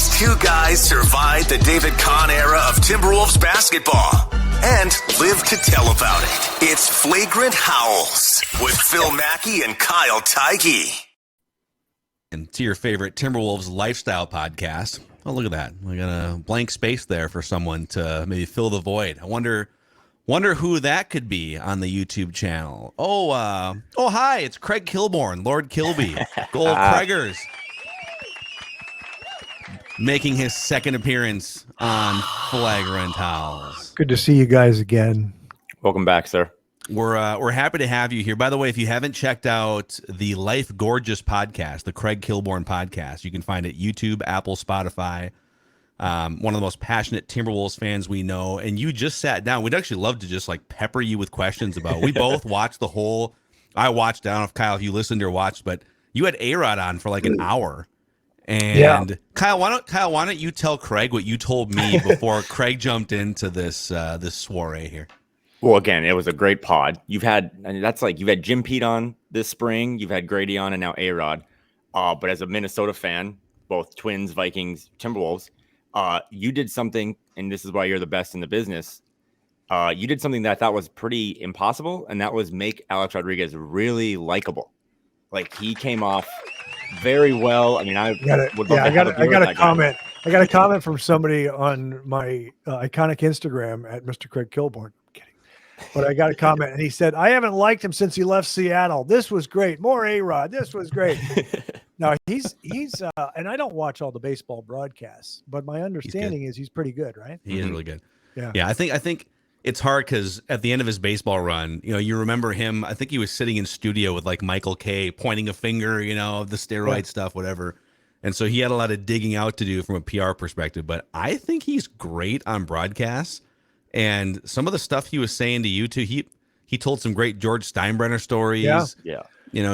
These two guys survived the David Kahn era of Timberwolves basketball and live to tell about it. It's Flagrant Howls with Phil Mackey and Kyle Theige. And to your favorite Timberwolves lifestyle podcast. Oh, look at that. We got a blank space there for someone to maybe fill the void. I wonder who that could be on the YouTube channel. Oh, hi, it's Craig Kilborn, Lord Kilby, Gold Craigers, making his second appearance on Flagrant Howls. Good to see you guys again. Welcome back, sir. We're happy to have you here. By the way, if you haven't checked out the Life Gorgeous podcast, the Craig Kilborn podcast, you can find it YouTube, Apple, Spotify. One of the most passionate Timberwolves fans we know, and you just sat down. We'd actually love to just like pepper you with questions about. We both watched the whole. I watched. I don't know if Kyle, if you listened or watched, but you had A-Rod on for like an hour. And yeah. Kyle, why don't you tell Craig what you told me before Craig jumped into this soiree here? Well, again, it was a great pod. You've had Jim Pete on this spring, you've had Grady on, and now A-Rod. But as a Minnesota fan, both Twins, Vikings, Timberwolves, you did something, and this is why you're the best in the business. You did something that I thought was pretty impossible, and that was make Alex Rodriguez really likable. Like, he came off very well. I mean, I got a comment. I got a comment from somebody on my iconic Instagram at Mr. Craig Kilborn. But I got a comment, and he said, I haven't liked him since he left Seattle. This was great. More A-Rod. This was great. Now, he's and I don't watch all the baseball broadcasts, but my understanding is he's pretty good, right? He is really good. Yeah. I think it's hard because at the end of his baseball run, you remember him. I think he was sitting in studio with like Michael Kay pointing a finger, the steroid stuff, whatever. And so he had a lot of digging out to do from a PR perspective. But I think he's great on broadcasts. And some of the stuff he was saying to you too, he told some great George Steinbrenner stories. Yeah.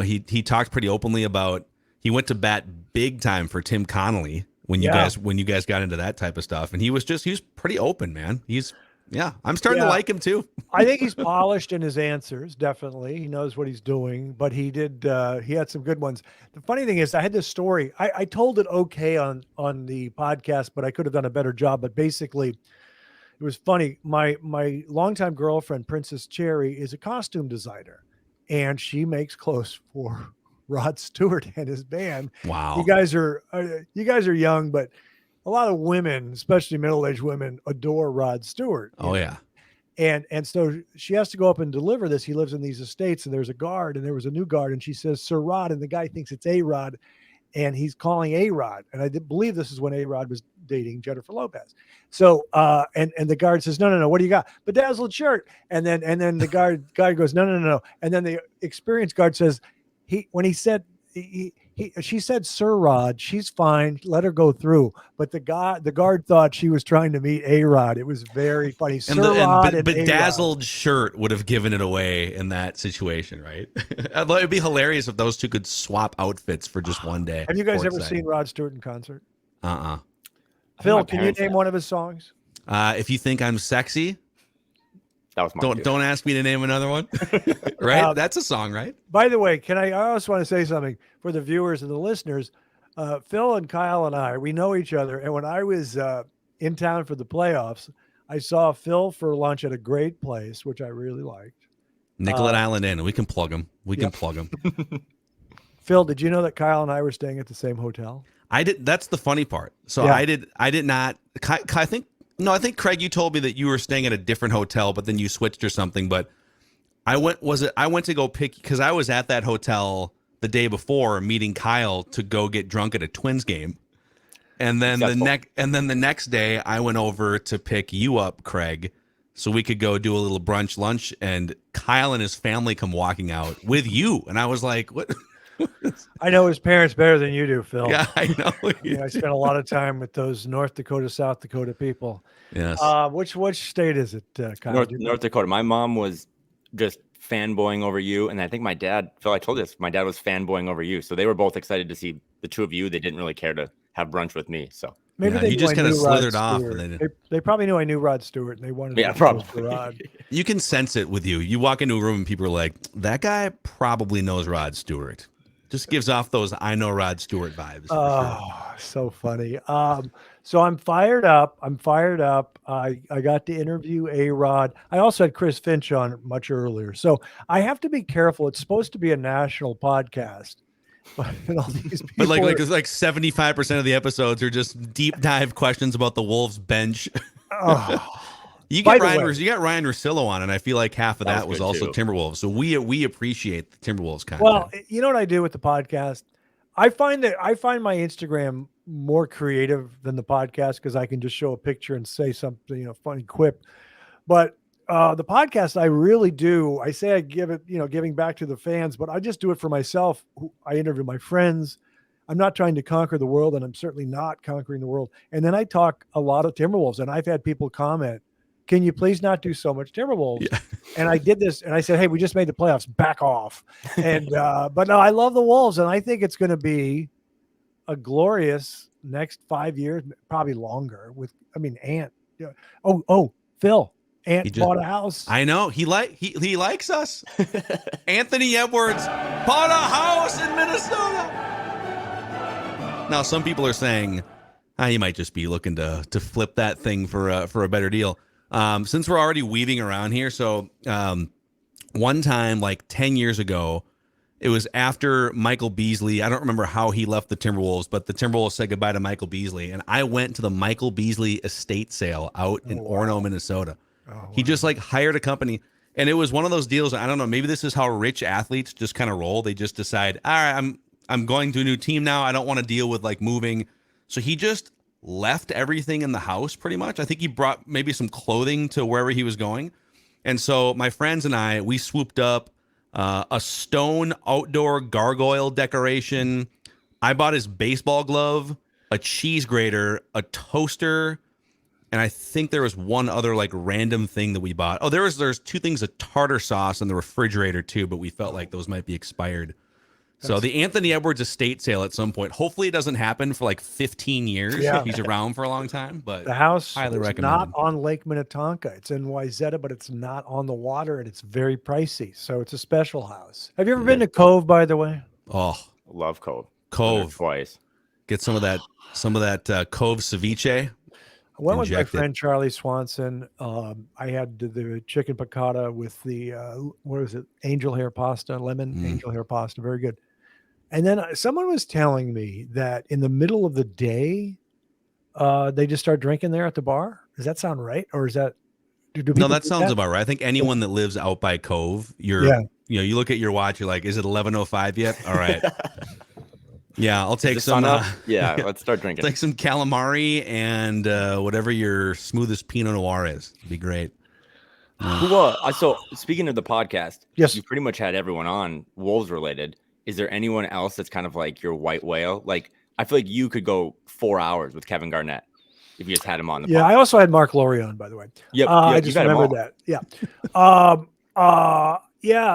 He talked pretty openly about he went to bat big time for Tim Connolly when you guys got into that type of stuff. And he was pretty open, man. I'm starting to like him too. I think he's polished in his answers. Definitely. He knows what he's doing, but he had some good ones. The funny thing is I had this story. I told it okay on the podcast, but I could have done a better job. But basically, it was funny. My longtime girlfriend, Princess Cherry, is a costume designer, and she makes clothes for Rod Stewart and his band. Wow. You guys are young, but a lot of women, especially middle-aged women, adore Rod Stewart. Oh, yeah. And so she has to go up and deliver this. He lives in these estates, and there's a guard, and there was a new guard, and she says, Sir Rod, and the guy thinks it's A-Rod, and he's calling A-Rod. And I believe this is when A-Rod was dating Jennifer Lopez. So, and the guard says, no, what do you got? Bedazzled shirt. And then the guard goes, no. And then the experienced guard says, she said, Sir Rod, she's fine. Let her go through. But the guard thought she was trying to meet A-Rod. It was very funny. And bedazzled shirt would have given it away in that situation, right? It'd be hilarious if those two could swap outfits for just one day. Have you guys ever seen Rod Stewart in concert? Uh-uh. Phil, can you name one of his songs? If You Think I'm Sexy. That was my Don't ask me to name another one. Right? That's a song, right? By the way, I also want to say something for the viewers and the listeners. Phil and Kyle and I, we know each other. And when I was in town for the playoffs, I saw Phil for lunch at a great place, which I really liked. Nicollet Island Inn. We can plug him. Can plug him. Phil, did you know that Kyle and I were staying at the same hotel? I did. That's the funny part. So I did not. I think Craig, you told me that you were staying at a different hotel, but then you switched or something. But I went to go pick, because I was at that hotel the day before meeting Kyle to go get drunk at a Twins game. And then the next day I went over to pick you up, Craig, so we could go do a little brunch lunch, and Kyle and his family come walking out with you. And I was like, what? I know his parents better than you do, Phil. Yeah, I know. I spent a lot of time with those North Dakota, South Dakota people. Yes. Which state is it, Kyle? North Dakota. My mom was just fanboying over you, and I think my dad, Phil, I told you this, my dad was fanboying over you. So they were both excited to see the two of you. They didn't really care to have brunch with me. So maybe you just kind of slithered off. They probably knew I knew Rod Stewart, and they wanted to probably. Rod. You can sense it with you. You walk into a room and people are like, that guy probably knows Rod Stewart. Just gives off those I know Rod Stewart vibes. Oh, so funny. So I'm fired up. I got to interview A-Rod. I also had Chris Finch on much earlier. So I have to be careful. It's supposed to be a national podcast. But all these people But like 75% of the episodes are just deep dive questions about the Wolves bench. oh, You By got the Ryan. way- You got Ryan Russillo on, and I feel like half of That that was was good, also too. Timberwolves. So we appreciate the Timberwolves content. well, you know what I do with the podcast? I find my Instagram more creative than the podcast because I can just show a picture and say something, funny quip. But the podcast, I really do. I say I give it, giving back to the fans, but I just do it for myself. I interview my friends. I'm not trying to conquer the world, and I'm certainly not conquering the world. And then I talk a lot of Timberwolves, and I've had people comment, "Can you please not do so much Timberwolves?" Yeah. And I did this, and I said, "Hey, we just made the playoffs. Back off." And but no, I love the Wolves, and I think it's going to be a glorious next 5 years, probably longer. Ant. Yeah. Phil. Ant He just- bought a house. I know he likes us. Anthony Edwards bought a house in Minnesota. Now some people are saying, he might just be looking to flip that thing for a better deal. Since we're already weaving around here, so one time like 10 years ago, it was after Michael Beasley. I don't remember how he left the Timberwolves, but the Timberwolves said goodbye to Michael Beasley, and I went to the Michael Beasley estate sale out in Orono, Minnesota. He just like hired a company, and it was one of those deals. I don't know. Maybe this is how rich athletes just kind of roll. They just decide, all right, I'm going to a new team now. I don't want to deal with like moving. So he just left everything in the house pretty much. I think he brought maybe some clothing to wherever he was going. And so my friends and I, we swooped up a stone outdoor gargoyle decoration. I bought his baseball glove, a cheese grater, a toaster, and I think there was one other like random thing that we bought. Oh, there's two things of tartar sauce in the refrigerator too, but we felt like those might be expired. So the Anthony Edwards estate sale at some point. Hopefully it doesn't happen for like 15 years. Yeah. He's around for a long time, but The house highly is recommended. not on Lake Minnetonka. It's in Wayzata, but it's not on the water, and it's very pricey. So it's a special house. Have you ever been to Cove, by the way? Oh, Love Cove. Cove. Twice. Get some of that Cove ceviche. I went with my Inject it. friend Charlie Swanson. I had the chicken piccata with the what is it? Angel hair pasta, lemon angel hair pasta, very good. And then someone was telling me that in the middle of the day, they just start drinking there at the bar. Does that sound right, or is that? Do No, people that do sounds about right. I think anyone that lives out by Cove, you look at your watch, you're like, is it 11:05 yet? All right. Yeah, I'll take The some. sun up? Yeah, let's start drinking. Take some calamari and whatever your smoothest Pinot Noir is. It'd be great. So speaking of the podcast, Yes. you pretty much had everyone on Wolves related. Is there anyone else that's kind of like your white whale? Like, I feel like you could go 4 hours with Kevin Garnett if you just had him on the Yeah, I also had Mark Laurie on, by the way. Yep, I you've just had 'em remembered all. that. Yeah.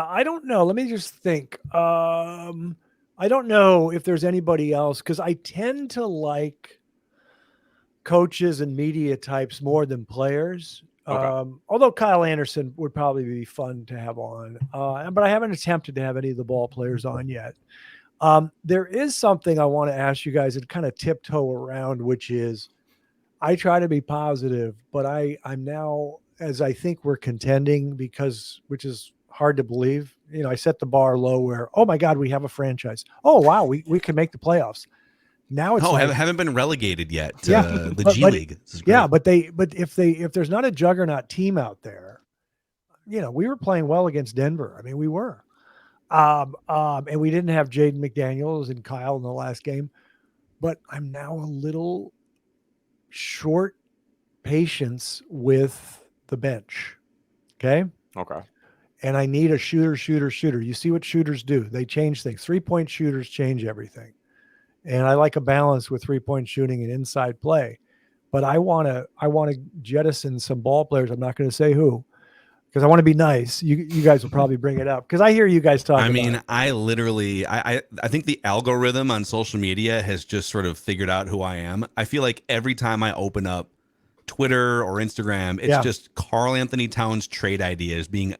I don't know. Let me just think. I don't know if there's anybody else because I tend to like coaches and media types more than players. Okay. Although Kyle Anderson would probably be fun to have on, but I haven't attempted to have any of the ball players on yet. There is something I want to ask you guys and kind of tiptoe around, which is I try to be positive, but I'm now, as I think we're contending which is hard to believe. I set the bar low where, oh my God, we have a franchise. Oh, wow. We can make the playoffs. Now it's haven't been relegated yet to Yeah, the but- G but- League. This is great. yeah, but if there's not a juggernaut team out there, we were playing well against Denver. I mean, we were. And we didn't have Jaden McDaniels and Kyle in the last game, but I'm now a little short patience with the bench. Okay. Okay. And I need a shooter. You see what shooters do. They change things. 3-point shooters change everything. And I like a balance with 3-point shooting and inside play. But I want to jettison some ball players. I'm not going to say who, because I want to be nice. You guys will probably bring it up because I hear you guys talk. I mean, I literally, I think the algorithm on social media has just sort of figured out who I am. I feel like every time I open up Twitter or Instagram, it's just Karl-Anthony Towns trade ideas being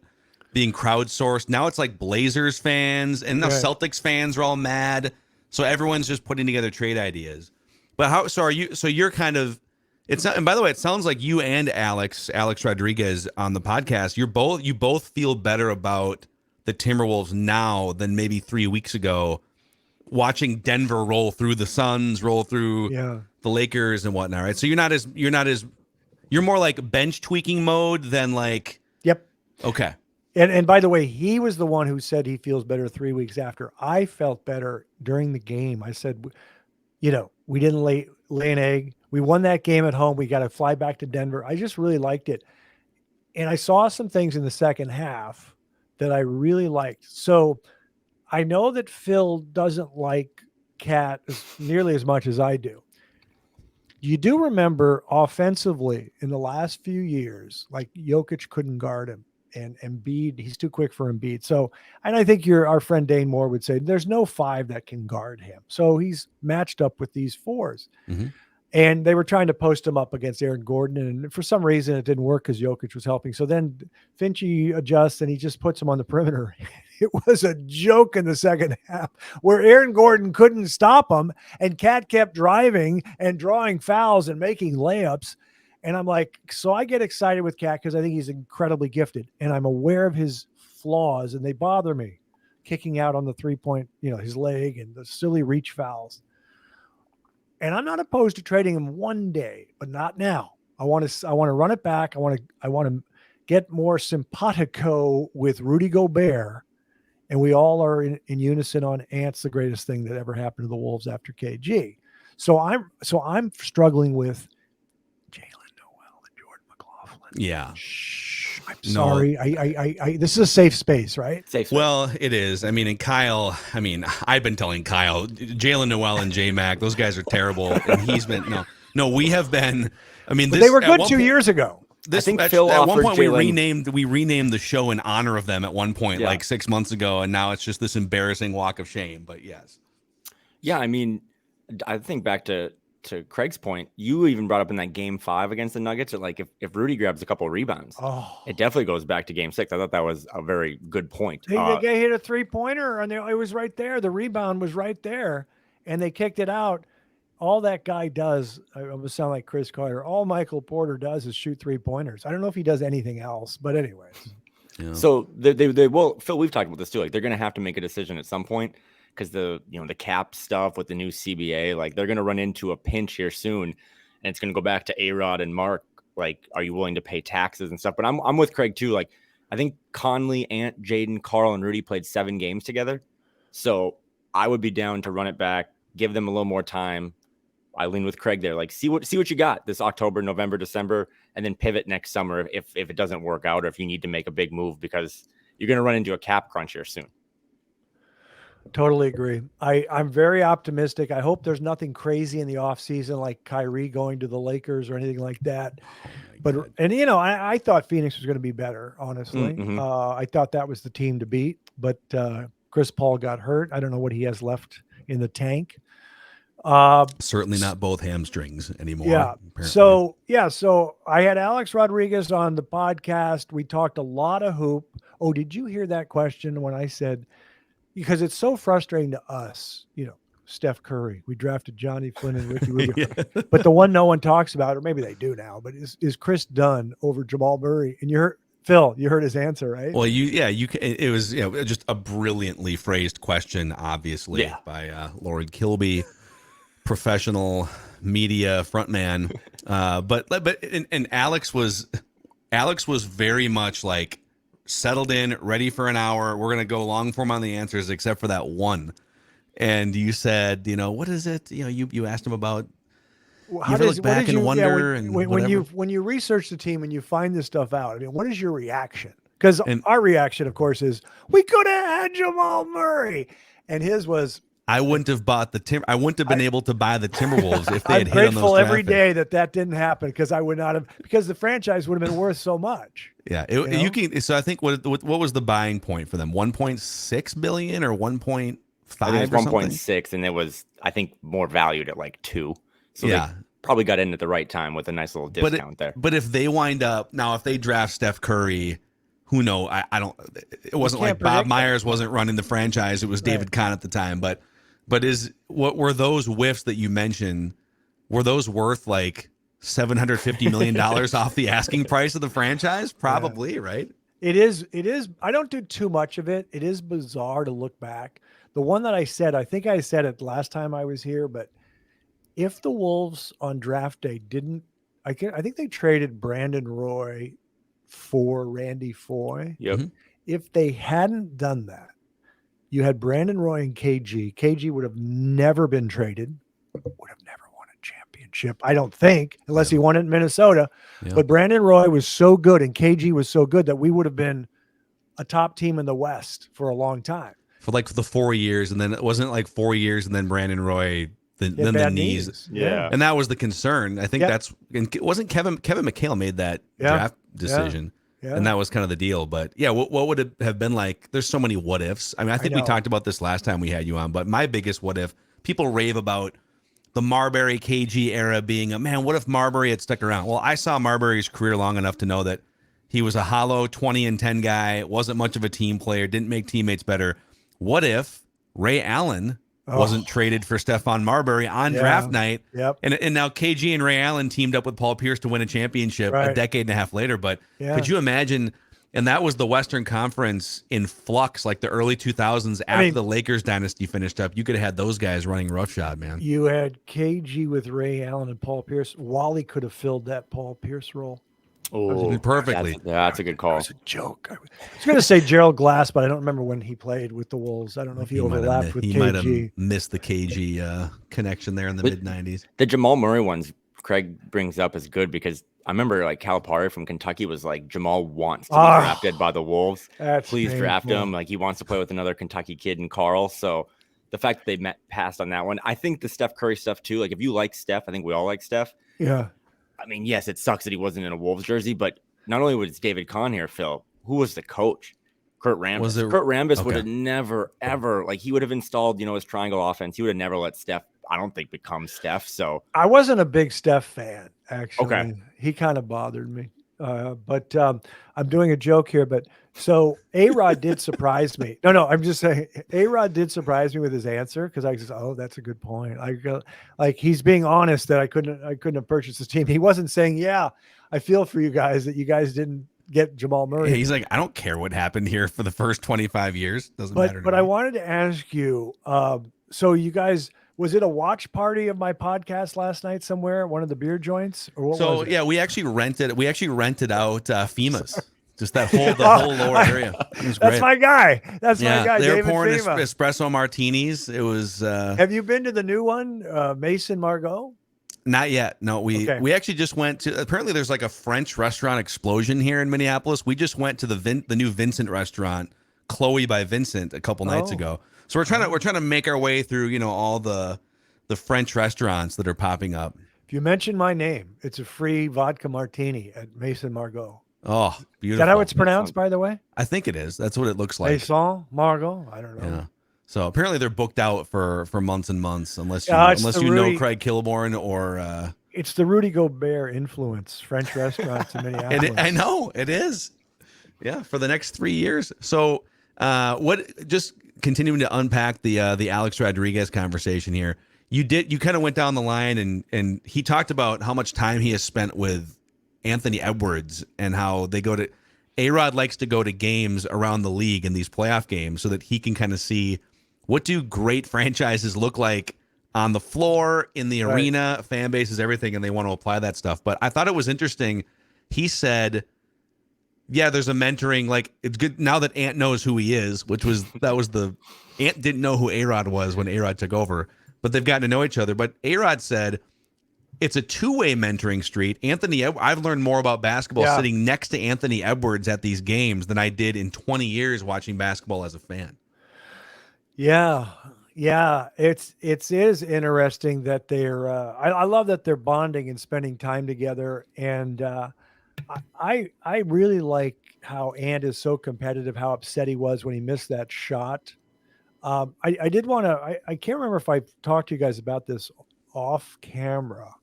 being crowdsourced. Now it's like Blazers fans and now Right. Celtics fans are all mad. So everyone's just putting together trade ideas. But how? So are you? So you're kind of. It's not. And by the way, it sounds like you and Alex Rodriguez on the podcast. You both feel better about the Timberwolves now than maybe 3 weeks ago. Watching Denver roll through the Suns, roll through the Lakers and whatnot, right? So you're more like bench tweaking mode than like. Yep. Okay. And by the way, he was the one who said he feels better 3 weeks after. I felt better during the game. I said, we didn't lay an egg. We won that game at home. We got to fly back to Denver. I just really liked it. And I saw some things in the second half that I really liked. So I know that Phil doesn't like Cat nearly as much as I do. You do remember offensively in the last few years, like Jokic couldn't guard him. And Embiid, he's too quick for Embiid. So, and I think our friend Dane Moore would say there's no 5 that can guard him. So he's matched up with these 4s. Mm-hmm. And they were trying to post him up against Aaron Gordon. And for some reason, it didn't work because Jokic was helping. So then Finchie adjusts and he just puts him on the perimeter. It was a joke in the second half where Aaron Gordon couldn't stop him. And Cat kept driving and drawing fouls and making layups. And I'm like, so I get excited with Cat because I think he's incredibly gifted. And I'm aware of his flaws and they bother me. Kicking out on the 3-point, his leg and the silly reach fouls. And I'm not opposed to trading him one day, but not now. I want to run it back. I want to get more simpatico with Rudy Gobert, and we all are in unison on Ant's the greatest thing that ever happened to the Wolves after KG. So I'm struggling with Jalen Noel and Jordan McLaughlin. Yeah. I'm sorry. I this is a safe space, right? Safe space. Well, it is. I mean, and Kyle, I've been telling Kyle, Jalen Noel and J-Mac, those guys are terrible. And he's been, no, we have been, But they were good 2 years ago. I think Phil at one offered point Jalen- we renamed the show in honor of them at one point, Yeah. like 6 months ago. And now it's just this embarrassing walk of shame, but yes. Yeah. I mean, I think back to Craig's point, you even brought up in that game 5 against the Nuggets, that like if Rudy grabs a couple of rebounds, it definitely goes back to game 6. I thought that was a very good point. The guy hit a 3-pointer and it was right there. The rebound was right there and they kicked it out. All that guy does, I almost sound like Chris Carter. All Michael Porter does is shoot 3-pointers. I don't know if he does anything else, but anyways. Yeah. So they will, Phil, we've talked about this too. Like they're going to have to make a decision at some point. Because the cap stuff with the new CBA, like they're going to run into a pinch here soon, and it's going to go back to A-Rod and Mark. Like, are you willing to pay taxes and stuff? But I'm with Craig too. Like, I think Conley, Ant, Jaden, Carl, and Rudy played 7 games together, so I would be down to run it back, give them a little more time. I lean with Craig there. Like, see what you got this October, November, December, and then pivot next summer if it doesn't work out or if you need to make a big move because you're going to run into a cap crunch here soon. Totally agree. I'm very optimistic. I hope there's nothing crazy in the offseason like Kyrie going to the Lakers or anything like that. I thought Phoenix was going to be better, honestly. Mm-hmm. I thought that was the team to beat, but Chris Paul got hurt. I don't know what he has left in the tank. Certainly not both hamstrings anymore. Yeah. Apparently. So I had Alex Rodriguez on the podcast. We talked a lot of hoop. Oh, did you hear that question when I said, because it's so frustrating to us, Steph Curry, we drafted Johnny Flynn and Ricky Rubio, Yeah. but the one no one talks about, or maybe they do now, but is Chris Dunn over Jamal Murray. And Phil, you heard his answer, right? Well, it was just a brilliantly phrased question, obviously, by Lord Kilby, professional media frontman. But Alex was very much like settled in, ready for an hour. We're gonna go long form on the answers, except for that one. And you said, what is it? You asked him about. You ever look back and wonder, when you research the team and you find this stuff out, what is your reaction? Because our reaction, of course, is we could have had Jamal Murray, and his was, I wouldn't have bought I wouldn't have been able to buy the Timberwolves if they had I'm hit on those grateful every draft day that didn't happen because I would not have, because the franchise would have been worth so much. Yeah, you can. So I think what was the buying point for them? 1.6 billion or 1.5? I think it was 1.6, and it was, I think, more valued at like 2. So they probably got in at the right time with a nice little discount there. But if they wind up now, if they draft Steph Curry, who know? I don't. It wasn't like can't Bob predict Myers wasn't running the franchise. It was David Kahn at the time. But what were those whiffs that you mentioned? Were those worth like $750 million off the asking price of the franchise? Probably, right? It is. I don't do too much of it. It is bizarre to look back. The one that I think I said it last time I was here, but if the Wolves on draft day didn't, I think they traded Brandon Roy for Randy Foy. Yep. Mm-hmm. If they hadn't done that, you had Brandon Roy and KG. KG would have never been traded, would have never won a championship, I don't think, unless he won it in Minnesota. Yeah. But Brandon Roy was so good and KG was so good that we would have been a top team in the West for a long time. For like the 4 years, and then it wasn't like 4 years, and then Brandon Roy, then the knees. Yeah. And that was the concern. I think and wasn't Kevin McHale made that draft decision. Yeah. And that was kind of the deal. But yeah, what would it have been like? There's so many what ifs. I mean, I think we talked about this last time we had you on, but my biggest what if, people rave about the Marbury KG era being what if Marbury had stuck around? Well, I saw Marbury's career long enough to know that he was a hollow 20-10 guy, wasn't much of a team player, didn't make teammates better. What if Ray Allen wasn't traded for Stephon Marbury on draft night? Yep. And now KG and Ray Allen teamed up with Paul Pierce to win a championship a decade and a half later. But could you imagine? And that was the Western Conference in flux, like the early 2000s after the Lakers dynasty finished up. You could have had those guys running roughshod, man. You had KG with Ray Allen and Paul Pierce. Wally could have filled that Paul Pierce role. Oh, perfectly. That's a good call. That was a joke. I was going to say Gerald Glass, but I don't remember when he played with the Wolves. I don't know if he overlapped with KG. He might have missed the KG connection there in the mid-90s. The Jamal Murray ones Craig brings up is good because I remember like Calipari from Kentucky was like, Jamal wants to be drafted by the Wolves. Please draft him. Like he wants to play with another Kentucky kid and Karl. So the fact that they passed on that one, I think the Steph Curry stuff too. Like if you like Steph, I think we all like Steph. Yeah. I mean, yes, it sucks that he wasn't in a Wolves jersey, but not only was David Kahn here, Phil, who was the coach? Kurt Rambis. Kurt Rambis would have never, ever, like he would have installed, his triangle offense. He would have never let Steph, I don't think, become Steph. So I wasn't a big Steph fan, actually. Okay. He kind of bothered me. But I'm doing a joke here. But so A-Rod did surprise me. No, I'm just saying A-Rod did surprise me with his answer because I just, that's a good point. Like he's being honest that I couldn't have purchased this team. He wasn't saying, yeah, I feel for you guys that you guys didn't get Jamal Murray. Yeah, he's like, I don't care what happened here for the first 25 years. Doesn't matter. But I wanted to ask you, so you guys, was it a watch party of my podcast last night somewhere at one of the beer joints? Or what was it? Yeah, we actually rented out FEMA's. Just the whole lower area. It was That's great. my guy. That's my guy. They were David pouring FEMA. espresso martinis. It was. Have you been to the new one, Mason Margot? Not yet. No, we actually just went to. Apparently, there's like a French restaurant explosion here in Minneapolis. We just went to the new Vincent restaurant, Chloe by Vincent, a couple nights ago. So we're trying to make our way through all the French restaurants that are popping up. If you mention my name, it's a free vodka martini at Mason Margot. Oh, beautiful! Is that how it's pronounced, by the way? I think it is. That's what it looks like. Mason Margot. I don't know. Yeah. So apparently they're booked out for months and months, unless you know Craig Kilborn or. It's the Rudy Gobert influence. French restaurants in Minneapolis. I know it is. Yeah, for the next 3 years. So, just continuing to unpack the Alex Rodriguez conversation here. You kind of went down the line and he talked about how much time he has spent with Anthony Edwards and how they go to. A-Rod likes to go to games around the league in these playoff games so that he can kind of see what do great franchises look like on the floor, in the arena, fan bases, everything, and they want to apply that stuff. But I thought it was interesting. He said, yeah, there's a mentoring, like it's good now that Ant knows who he is, Ant didn't know who A-Rod was when A-Rod took over, but they've gotten to know each other. But A-Rod said it's a two-way mentoring street. I've learned more about basketball sitting next to Anthony Edwards at these games than I did in 20 years watching basketball as a fan. Yeah. It is interesting that they're. I love that they're bonding and spending time together, and I really like how Ant is so competitive. How upset he was when he missed that shot. I did want to. I can't remember if I talked to you guys about this off camera,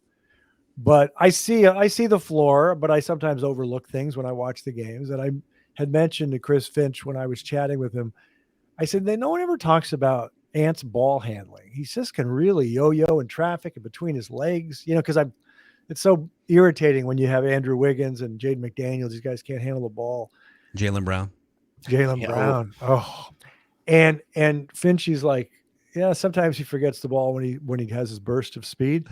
but I see the floor, but I sometimes overlook things when I watch the games, and had mentioned to Chris Finch when I was chatting with him, I said, no one ever talks about Ant's ball handling. He just can really yo-yo in traffic and between his legs, because it's so irritating when you have Andrew Wiggins and Jaden McDaniels. These guys can't handle the ball. Jaylen Brown. Brown. Oh, and Finchie's like, yeah, sometimes he forgets the ball when he has his burst of speed.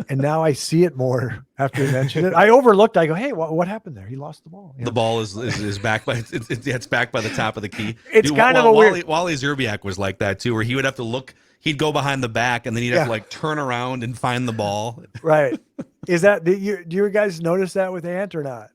And now I see it more after you mentioned it. I overlooked. I go, hey, what happened there? He lost the ball. The ball is back by it's back by the top of the key. It's kind of a weird. Wally Zerbiak was like that too, where he would have to look. He'd go behind the back, and then he'd have to like turn around and find the ball. Right. Is that do you guys notice that with Ant or not?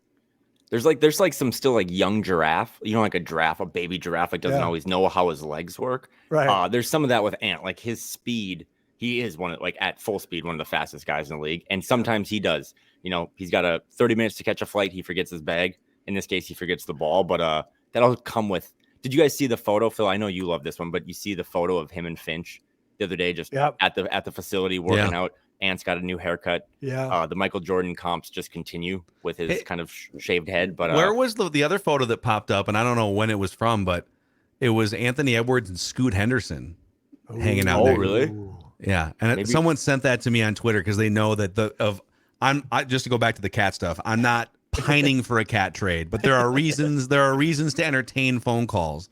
There's like some still like young giraffe, like a baby giraffe, like doesn't always know how his legs work. Right. There's some of that with Ant, like his speed. He is at full speed, one of the fastest guys in the league. And sometimes he does, he's got 30 minutes to catch a flight. He forgets his bag. In this case, he forgets the ball, but that'll come with. Did you guys see the photo, Phil? I know you love this one, but you see the photo of him and Finch the other day, just at the facility working out. Ant's got a new haircut. Yeah. The Michael Jordan comps just continue with his kind of shaved head. But where was the other photo that popped up? And I don't know when it was from, but it was Anthony Edwards and Scoot Henderson hanging out there. Oh, really? Yeah, and someone sent that to me on Twitter because they know that just to go back to the cat stuff. I'm not pining for a cat trade, but there are reasons. There are reasons to entertain phone calls,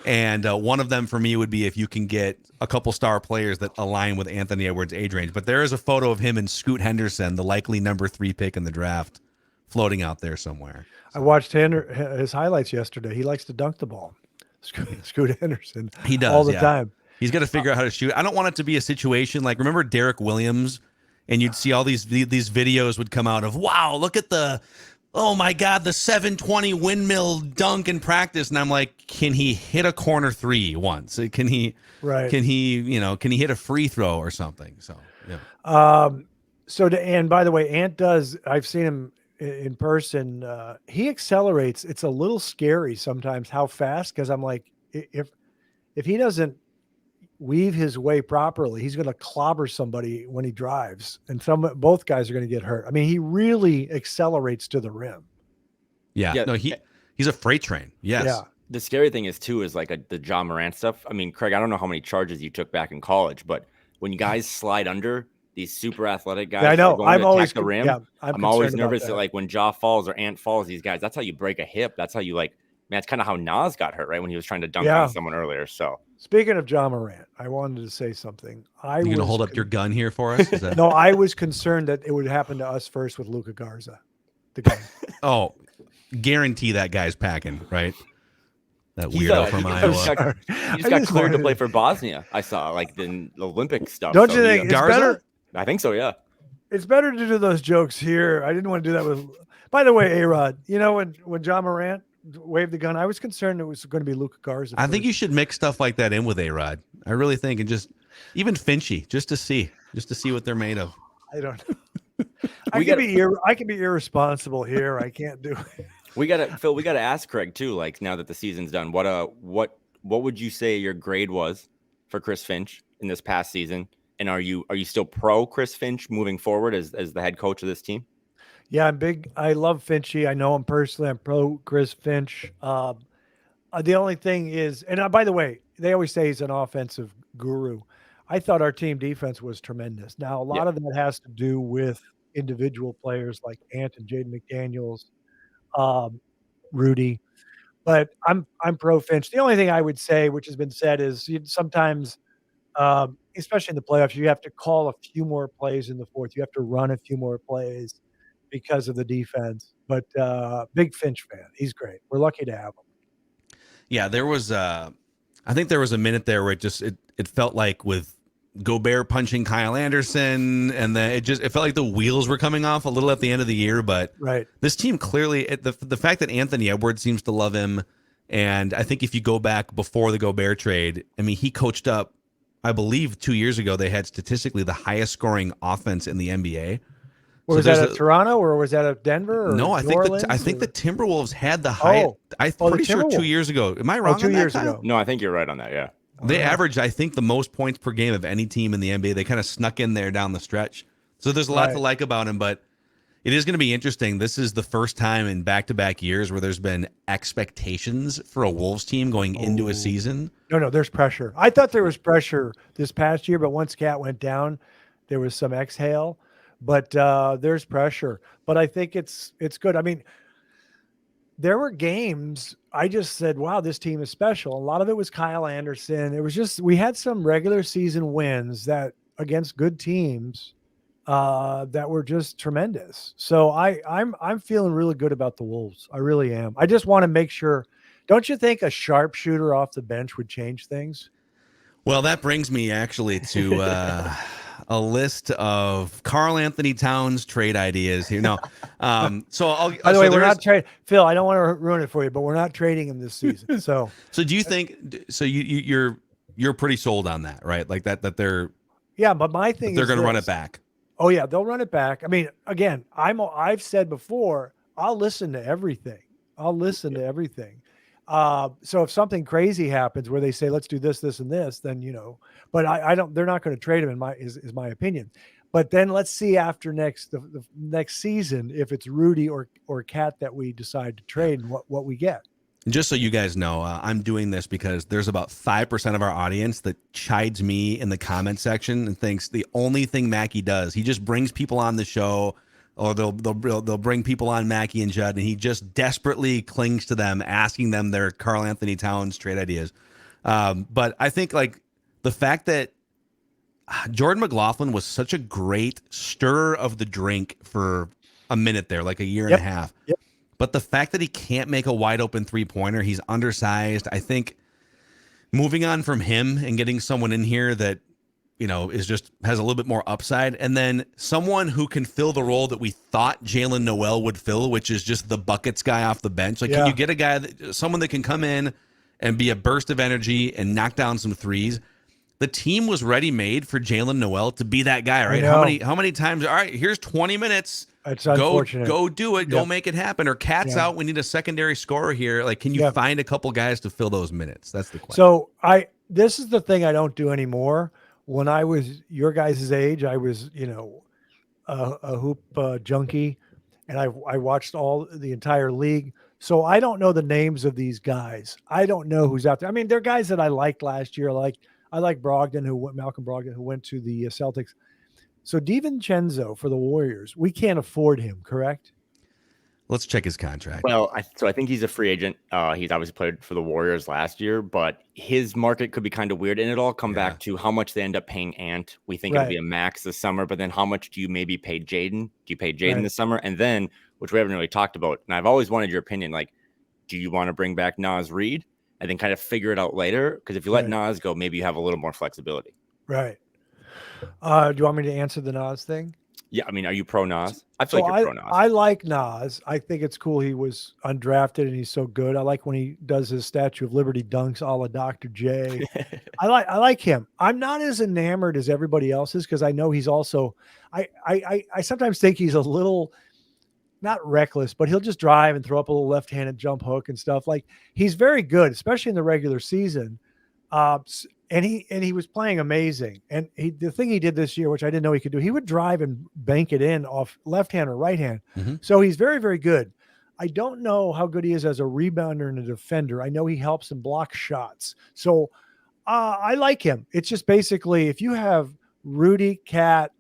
and one of them for me would be if you can get a couple star players that align with Anthony Edwards' age range. But there is a photo of him and Scoot Henderson, the likely number 3 pick in the draft, floating out there somewhere. I watched his highlights yesterday. He likes to dunk the ball. Scoot Henderson. He does all the time. He's got to figure out how to shoot. I don't want it to be a situation like, remember Derek Williams? And you'd see all these videos would come out of, wow, look at oh my God, the 720 windmill dunk in practice. And I'm like, can he hit a corner 3 once? Can he hit a free throw or something? So, yeah. And by the way, Ant I've seen him in person. He accelerates. It's a little scary sometimes how fast, because I'm like, if he doesn't weave his way properly, he's going to clobber somebody when he drives, and both guys are going to get hurt. I mean, he really accelerates to the rim. Yeah. No, he's a freight train. Yes. Yeah. The scary thing is too, is like the Ja Morant stuff. I mean, Craig, I don't know how many charges you took back in college, but when guys slide under these super athletic guys, I know. I'm always the rim. Yeah, I'm always nervous that like when Ja falls or Ant falls, these guys, that's how you break a hip. That's how you man, it's kind of how Nas got hurt, right? When he was trying to dunk on someone earlier. So speaking of Ja Morant, I wanted to say something. You going to hold up your gun here for us? No, I was concerned that it would happen to us first with Luka Garza. The guy. Oh, guarantee that guy's packing, right? That weirdo from Iowa. He just got cleared to play for Bosnia. I saw like the Olympic stuff. Don't you think it's better? I think so, yeah. It's better to do those jokes here. I didn't want to do that with. By the way, A-Rod, when Ja Morant waved the gun, I was concerned it was going to be Luka Garza. I think you should mix stuff like that in with A-Rod. I really think, and just even Finchy, just to see what they're made of. I don't know. I can be irresponsible here. I can't do it. Phil, we gotta ask Craig too. Like, now that the season's done, what would you say your grade was for Chris Finch in this past season? And are you still pro Chris Finch moving forward as the head coach of this team? Yeah, I'm big. I love Finchy. I know him personally. I'm pro Chris Finch. The only thing is, and by the way, they always say he's an offensive guru. I thought our team defense was tremendous. Now, a lot of that has to do with individual players like Ant and Jaden McDaniels, Rudy. But I'm pro Finch. The only thing I would say, which has been said, is sometimes, especially in the playoffs, you have to call a few more plays in the fourth. You have to run a few more plays because of the defense. But big Finch fan. He's great. We're lucky to have him. Yeah, there was I think there was a minute there where it felt like with Gobert punching Kyle Anderson, and then it felt like the wheels were coming off a little at the end of the year. But this team clearly, the fact that Anthony Edwards seems to love him, and I think if you go back before the Gobert trade, I mean, he coached up, I believe 2 years ago, they had statistically the highest scoring offense in the NBA. Was that at Toronto or was that at Denver? Or no, I think the Timberwolves had the highest. I'm pretty sure 2 years ago. Am I wrong? 2 years ago. No, I think you're right on that. Yeah, they averaged, I think, the most points per game of any team in the NBA. They kind of snuck in there down the stretch. So there's a lot to like about him. But It is going to be interesting. This is the first time in back-to-back years where there's been expectations for a Wolves team going into a season. No, there's pressure. I thought there was pressure this past year, but once Cat went down, there was some exhale. But there's pressure. But I think it's good. I mean, there were games I just said, wow, this team is special. A lot of it was Kyle Anderson. It was just we had some regular season wins that against good teams that were just tremendous. So I'm feeling really good about the Wolves. I really am. I just want to make sure. Don't you think a sharpshooter off the bench would change things? Well, that brings me actually to a list of Karl-Anthony Towns trade ideas here. No, so I'll. By the way, we're not trading Phil. I don't want to ruin it for you, but we're not trading him this season. So do you think? So you're pretty sold on that, right? Like that they're. Yeah, but my thing is they're going to run it back. Oh yeah, they'll run it back. I mean, again, I've said before, I'll listen to everything. So if something crazy happens where they say, let's do this, this, and this, then, but I don't, they're not going to trade him is my opinion. But then let's see after the next season, if it's Rudy or Cat that we decide to trade and what we get. Just so you guys know, I'm doing this because there's about 5% of our audience that chides me in the comment section and thinks the only thing Mackey does, he just brings people on the show, or they'll bring people on Mackey and Judd, and he just desperately clings to them, asking them their Karl-Anthony Towns trade ideas. But I think like the fact that Jordan McLaughlin was such a great stirrer of the drink for a minute there, like a year and a half. Yep. But the fact that he can't make a wide open 3-pointer, he's undersized. I think moving on from him and getting someone in here that, is just has a little bit more upside, and then someone who can fill the role that we thought Jalen Noel would fill, which is just the buckets guy off the bench. Like, can you get a guy someone that can come in and be a burst of energy and knock down some threes? The team was ready made for Jalen Noel to be that guy, right? How many times? All right, here's 20 minutes. It's unfortunate. Go do it. Go make it happen. Or Cat's out. We need a secondary scorer here. Like, can you find a couple guys to fill those minutes? That's the question. So this is the thing I don't do anymore. When I was your guys' age, I was, a hoop junkie, and I watched the entire league. So I don't know the names of these guys. I don't know who's out there. I mean, they're guys that I liked last year. I like Malcolm Brogdon, who went to the Celtics. So DiVincenzo for the Warriors, we can't afford him, correct? Let's check his contract. Well, I think he's a free agent. He's obviously played for the Warriors last year, but his market could be kind of weird. And it all come back to how much they end up paying Ant. We think it'll be a max this summer, but then how much do you maybe pay Jaden? Do you pay Jaden this summer? And then, which we haven't really talked about, and I've always wanted your opinion, like, do you want to bring back Naz Reid and then kind of figure it out later? Because if you let Naz go, maybe you have a little more flexibility. Right. Do you want me to answer the Naz thing? Yeah, I mean, are you pro Naz? I feel like you're pro Naz. I like Naz. I think it's cool he was undrafted and he's so good. I like when he does his Statue of Liberty dunks a la Dr. J. I like him. I'm not as enamored as everybody else is because I know he's also I sometimes think he's a little not reckless, but he'll just drive and throw up a little left-handed jump hook and stuff. Like, he's very good, especially in the regular season. And he was playing amazing. And the thing he did this year, which I didn't know he could do, he would drive and bank it in off left hand or right hand. Mm-hmm. So he's very, very good. I don't know how good he is as a rebounder and a defender. I know he helps and blocks shots. So I like him. It's just basically if you have Rudy, Cat,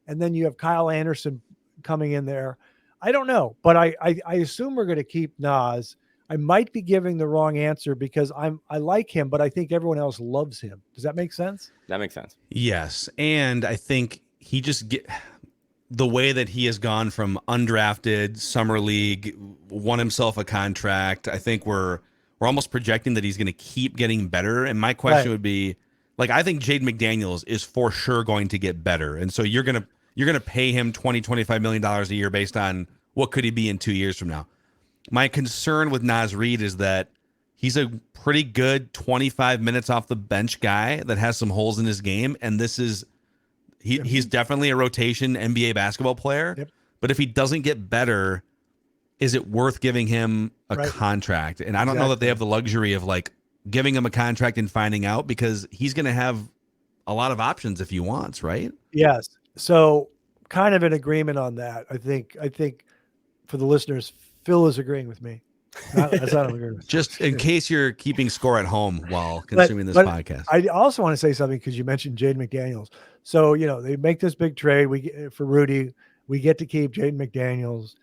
and then you have Kyle Anderson coming in there, I don't know. But I assume we're going to keep Naz. I might be giving the wrong answer because I like him, but I think everyone else loves him. Does that make sense? That makes sense. Yes. And I think he just the way that he has gone from undrafted summer league, won himself a contract. I think we're almost projecting that he's going to keep getting better. And my question would be, like, I think Jaden McDaniels is for sure going to get better. And so you're going to pay him $20-25 million a year based on what could he be in 2 years from now. My concern with Naz Reid is that he's a pretty good 25 minutes off the bench guy that has some holes in his game. And he's definitely a rotation NBA basketball player. Yep. But if he doesn't get better, is it worth giving him a contract? And I don't know that they have the luxury of like giving him a contract and finding out, because he's going to have a lot of options if he wants, right? Yes. So kind of in agreement on that. I think for the listeners, Phil is agreeing with me. That's not agreeing with Just in case you're keeping score at home while But- consuming this but podcast. I also want to say something because you mentioned Jaden McDaniels. So, they make this big trade for Rudy. We get to keep Jaden McDaniels.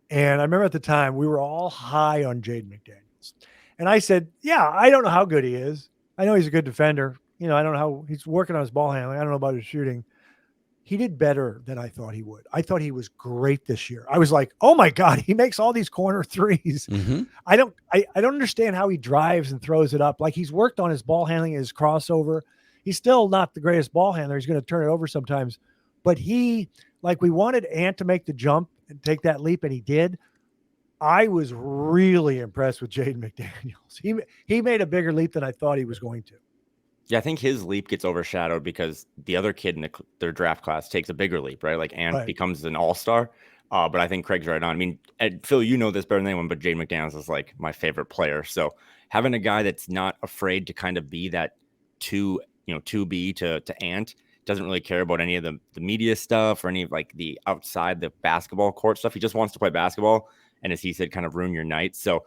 And I remember at the time we were all high on Jaden McDaniels. And I said, yeah, I don't know how good he is. I know he's a good defender. I don't know how he's working on his ball handling. I don't know about his shooting. He did better than I thought he would. I thought he was great this year. I was like, oh my God, he makes all these corner threes. Mm-hmm. I don't understand how he drives and throws it up. Like, he's worked on his ball handling, his crossover. He's still not the greatest ball handler. He's going to turn it over sometimes, but we wanted Ant to make the jump and take that leap, and he did. I was really impressed with Jaden McDaniels. He made a bigger leap than I thought he was going to. Yeah, I think his leap gets overshadowed because the other kid in their draft class takes a bigger leap, right? Like Ant becomes an all-star. But I think Craig's right on. I mean, Phil, you know this better than anyone, but Jaden McDaniels is like my favorite player. So having a guy that's not afraid to kind of be that 2B to Ant, doesn't really care about any of the media stuff or any of like the outside the basketball court stuff. He just wants to play basketball. And as he said, kind of ruin your night. So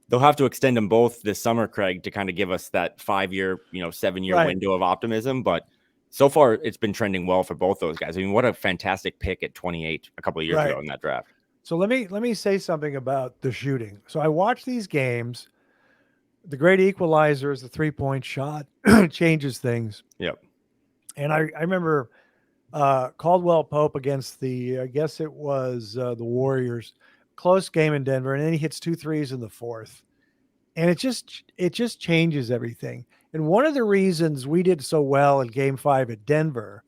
they'll have to extend them both this summer, Craig, to kind of give us that 5-year, 7-year window of optimism. But so far, it's been trending well for both those guys. I mean, what a fantastic pick at 28 a couple of years ago in that draft. So let me say something about the shooting. So I watch these games. The great equalizer is the 3-point shot. Changes things. Yep. And I remember Caldwell Pope against I guess it was the Warriors. Close game in Denver, and then he hits 2 threes in the fourth, and it just changes everything. And one of the reasons we did so well in Game 5 at Denver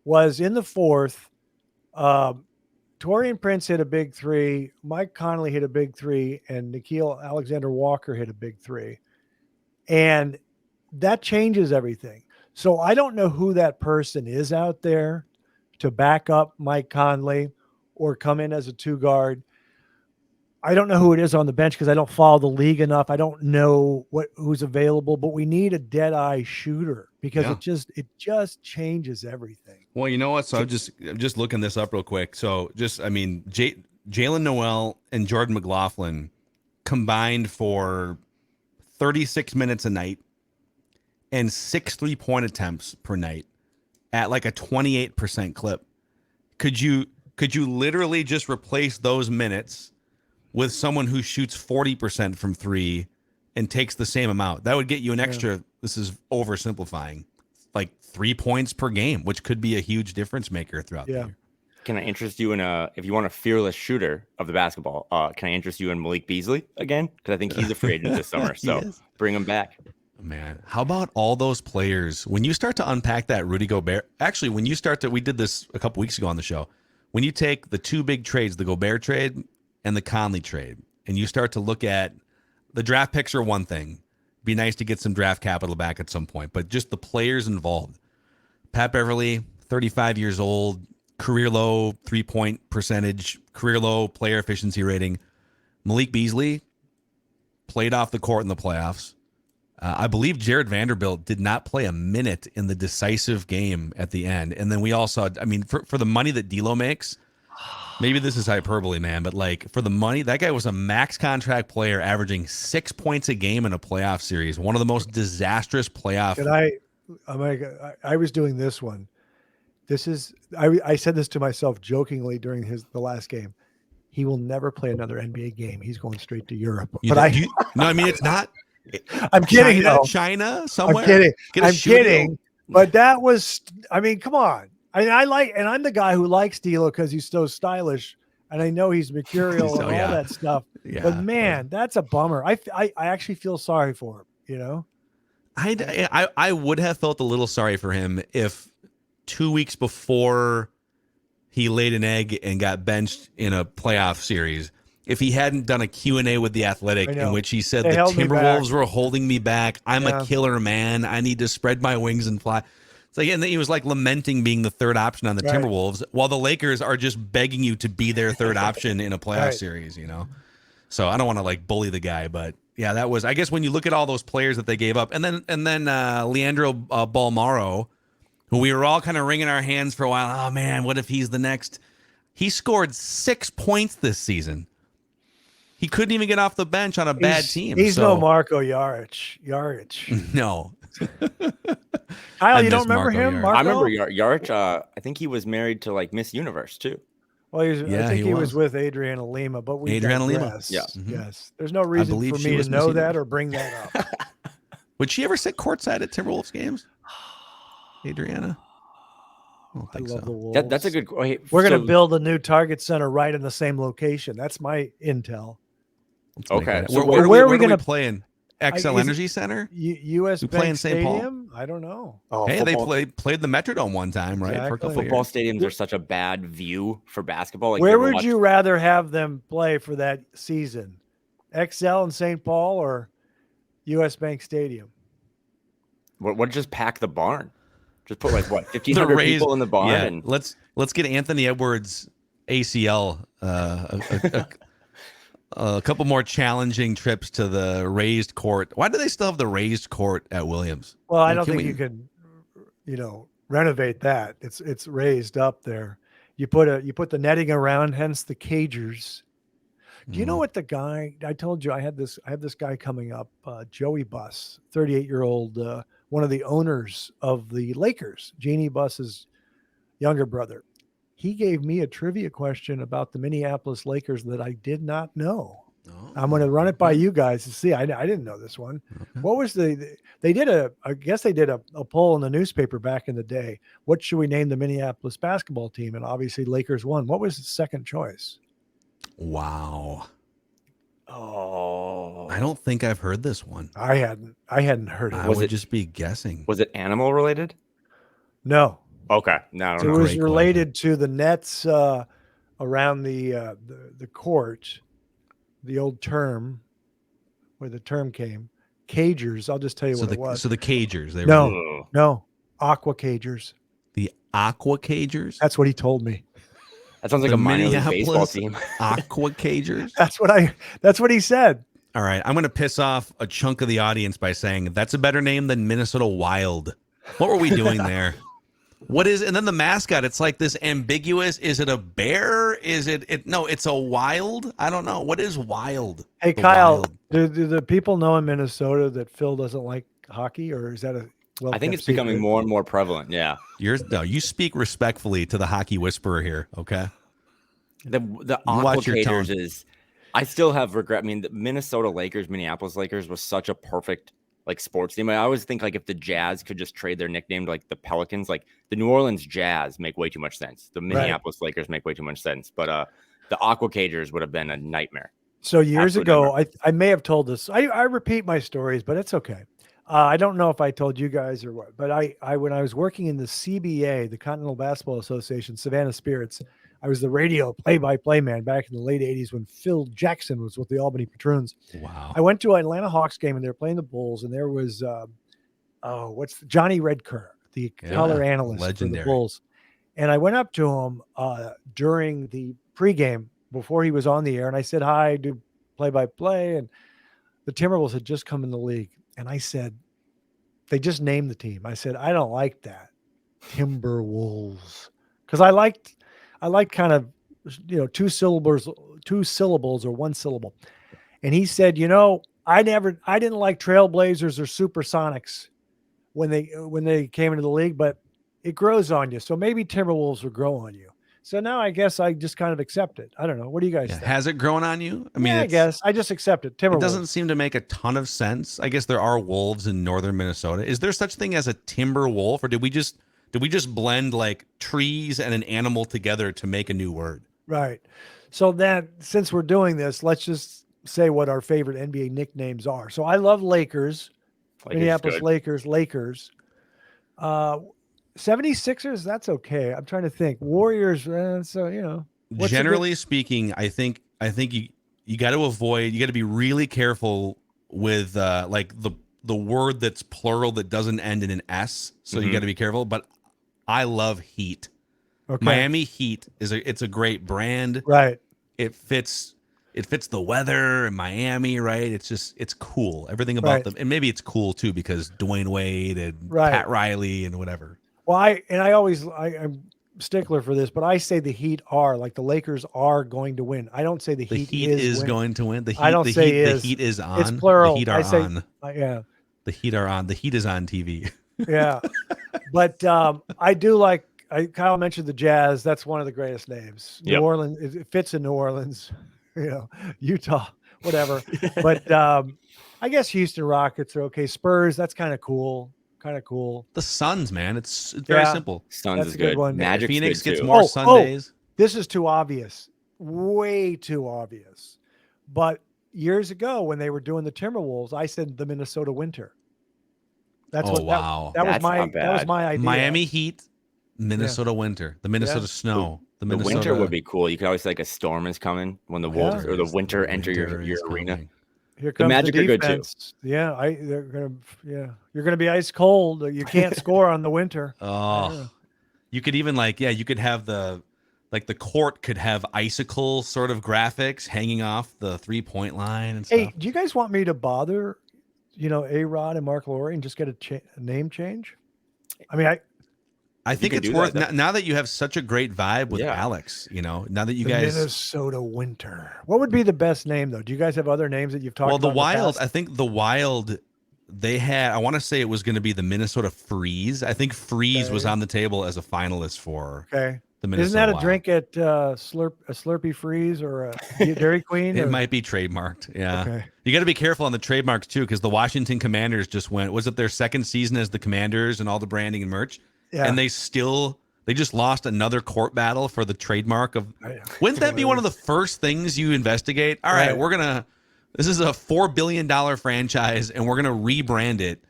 was in the fourth. Taurean Prince hit a big 3, Mike Conley hit a big 3, and Nickeil Alexander-Walker hit a big 3, and that changes everything. So I don't know who that person is out there to back up Mike Conley or come in as a 2 guard. I don't know who it is on the bench because I don't follow the league enough. I don't know who's available, but we need a dead eye shooter because it just changes everything. Well, you know what? So I'm just looking this up real quick. So Jalen Noel and Jordan McLaughlin combined for 36 minutes a night and 6 3-point attempts per night at like a 28% clip. Could you literally just replace those minutes with someone who shoots 40% from 3 and takes the same amount? That would get you an extra, this is oversimplifying, like 3 points per game, which could be a huge difference maker throughout the year. Can I interest you in if you want a fearless shooter of the basketball, can I interest you in Malik Beasley again? Because I think he's a free agent this summer. So bring him back. Man, how about all those players? When you start to unpack that Rudy Gobert, actually, we did this a couple weeks ago on the show. When you take the 2 big trades, the Gobert trade and the Conley trade, and you start to look at the draft picks are one thing. Be nice to get some draft capital back at some point, but just the players involved. Pat Beverly, 35 years old, career low 3-point percentage, career low player efficiency rating. Malik Beasley played off the court in the playoffs. I believe Jared Vanderbilt did not play a minute in the decisive game at the end. And then we all saw, I mean, for the money that D'Lo makes, maybe this is hyperbole, man, but like for the money, that guy was a max contract player averaging 6 points a game in a playoff series. One of the most disastrous playoff. I was doing this one. I said this to myself jokingly during the last game. He will never play another NBA game. He's going straight to Europe. It's not. I'm kidding. China somewhere. I'm kidding. But that was, come on. I'm the guy who likes D'Lo because he's so stylish, and I know he's mercurial and all that stuff. Yeah. But man, that's a bummer. I actually feel sorry for him. I would have felt a little sorry for him if 2 weeks before he laid an egg and got benched in a playoff series, if he hadn't done a Q&A with The Athletic in which he said the Timberwolves were holding me back. I'm a killer man. I need to spread my wings and fly. It's like, and then he was like lamenting being the third option on the Timberwolves while the Lakers are just begging you to be their third option in a playoff series, So I don't want to like bully the guy, but yeah, that was, I guess when you look at all those players that they gave up and then Leandro Balmaro We were all kind of wringing our hands for a while. Oh man, what if he's the next? He scored 6 points this season. He couldn't even get off the bench on a bad team. He's no Marko Jaric. No. Kyle, you don't remember him? Jaric. Marko? I remember Jaric. I think he was married to like Miss Universe too. Well, I think he was with Adriana Lima, but Adriana Lima. Yes, Mm-hmm. yes. There's no reason for me to know that or bring that up. Would she ever sit courtside at Timberwolves games? Adriana? I love the Wolves. That's a good. We're going to build a new Target Center right in the same location. That's my intel. Okay. So where are we going to play in? XL Energy Center? US Bank Bank St. Paul? Stadium? I don't know. Oh, hey, they played the Metrodome one time, right? Exactly. For a couple Football years. stadiums are such a bad view for basketball. Like, where would you rather have them play for that season? XL in St. Paul or US Bank Stadium? What just pack the barn? Just put like what 1,500 people in the barn. Yeah, and let's get Anthony Edwards ACL a couple more challenging trips to the raised court. Why do they still have the raised court at Williams? Well, I don't think you can, renovate that. It's raised up there. You put the netting around, hence the cagers. Do you know what the guy I told you? I have this guy coming up, Joey Buss, 38-year-old, one of the owners of the Lakers, Jeannie Buss's younger brother. He gave me a trivia question about the Minneapolis Lakers that I did not know. Oh, I'm going to run it by you guys to see. I didn't know this one. Okay. What was I guess they did a poll in the newspaper back in the day. What should we name the Minneapolis basketball team? And obviously Lakers won. What was the second choice? Wow. Oh, I don't think I've heard this one. I hadn't heard it. I would just be guessing. Was it animal related? No. Okay. No, so it was related to the nets around the court, the old term, where the term came. Cagers. I'll just tell you what it was. So the cagers. No, aqua cagers. The aqua cagers. That's what he told me. That sounds like a minor league baseball team. Aqua cagers. That's what he said. All right, I'm going to piss off a chunk of the audience by saying that's a better name than Minnesota Wild. What were we doing there? What is, and then the mascot, it's like this ambiguous, is it a bear? Is it no, it's a wild? I don't know. What is wild? Hey, Kyle, do the people know in Minnesota that Phil doesn't like hockey, or is that I think it's becoming more and more prevalent. Yeah. You speak respectfully to the hockey whisperer here. Okay. The aqua cagers is, I still have regret. I mean, the Minnesota Lakers, Minneapolis Lakers was such a perfect like sports team. I always think like if the Jazz could just trade their nickname to like the Pelicans, like the New Orleans Jazz make way too much sense. The Minneapolis Lakers make way too much sense, but the aqua cagers would have been a nightmare. So years ago, I may have told this. I repeat my stories, but it's okay. I don't know if I told you guys or what, but I when I was working in the CBA, the Continental Basketball Association, Savannah Spirits, I was the radio play-by-play man back in the late 80s when Phil Jackson was with the Albany Patroons. Wow. I went to an Atlanta Hawks game, and they were playing the Bulls, and there was Johnny Redker, the color analyst legendary. for the Bulls. And I went up to him during the pregame before he was on the air, and I said, hi, I do play-by-play, and the Timberwolves had just come in the league. And I said, they just named the team. I said, I don't like that. Timberwolves. Because I liked kind of, two syllables or one syllable. And he said, I didn't like Trailblazers or Supersonics when they came into the league, but it grows on you. So maybe Timberwolves will grow on you. So now I guess I just kind of accept it. I don't know. What do you guys think? Has it grown on you? I mean, I guess I just accept it. Timberwolves. It doesn't seem to make a ton of sense. I guess there are wolves in northern Minnesota. Is there such thing as a timber wolf, or did we just blend like trees and an animal together to make a new word? Right. So then, since we're doing this, let's just say what our favorite NBA nicknames are. So I love Lakers, Minneapolis Lakers. 76ers, that's okay. I'm trying to think. Warriors, generally speaking, I think you got to avoid, you got to be really careful with like the word that's plural that doesn't end in an S. So you got to be careful, but I love Heat. Okay. Miami Heat it's a great brand. Right. It fits the weather in Miami, right? It's cool. Everything about them. And maybe it's cool too because Dwayne Wade and Pat Riley and whatever. Well, I'm stickler for this, but I say the Heat are like the Lakers are going to win. I don't say the The Heat, Heat is winning. going to win. The Heat, I don't the say Heat, is. the Heat is on. It's plural. The Heat are I say, on. Yeah. The Heat are on. The Heat is on TV. Yeah. But I do like, Kyle mentioned the Jazz. That's one of the greatest names. New Yep. Orleans, it fits in New Orleans, Utah, whatever. But I guess Houston Rockets are okay. Spurs, that's kind of cool. The Suns, man. It's very simple. Suns That's is a good good. one. Magic's Phoenix good gets too. more Sundays. This is too obvious. Way too obvious. But years ago when they were doing the Timberwolves, I said the Minnesota Winter. That's wow. That was That's my not bad. that was my idea. Miami Heat, Minnesota Winter, the Minnesota Yeah. Snow, the The Minnesota winter would be cool. You could always say like a storm is coming when the Wolves or the winter enter your is arena. coming. Here comes Magic the are good too. defense. Yeah, you're gonna be ice cold. You can't score on the winter. Oh, you could even you could have the court could have icicle sort of graphics hanging off the 3-point line and stuff. Hey, do you guys want me to bother, A-Rod and Mark Laurie and just get a name change? I mean, I think can it's do worth that. now that you have such a great vibe with Yeah. Alex. Now that you the guys, Minnesota Winter. What would be the best name though? Do you guys have other names that you've talked about? the in Wild. past? I think the Wild. They had. I want to say it was going to be the Minnesota Freeze. I think Freeze was Okay. on the table as a finalist for Okay. the Minnesota. Isn't that a Wild. drink at a Slurpee Freeze or a Dairy Queen? It or- might be trademarked. Yeah. Okay. You got to be careful on the trademarks too, because the Washington Commanders just went. Was it their second season as the Commanders and all the branding and merch? Yeah. And they just lost another court battle for the trademark of. Wouldn't that be one of the first things you investigate? All right, Right. This is a $4 billion franchise, and we're gonna rebrand it.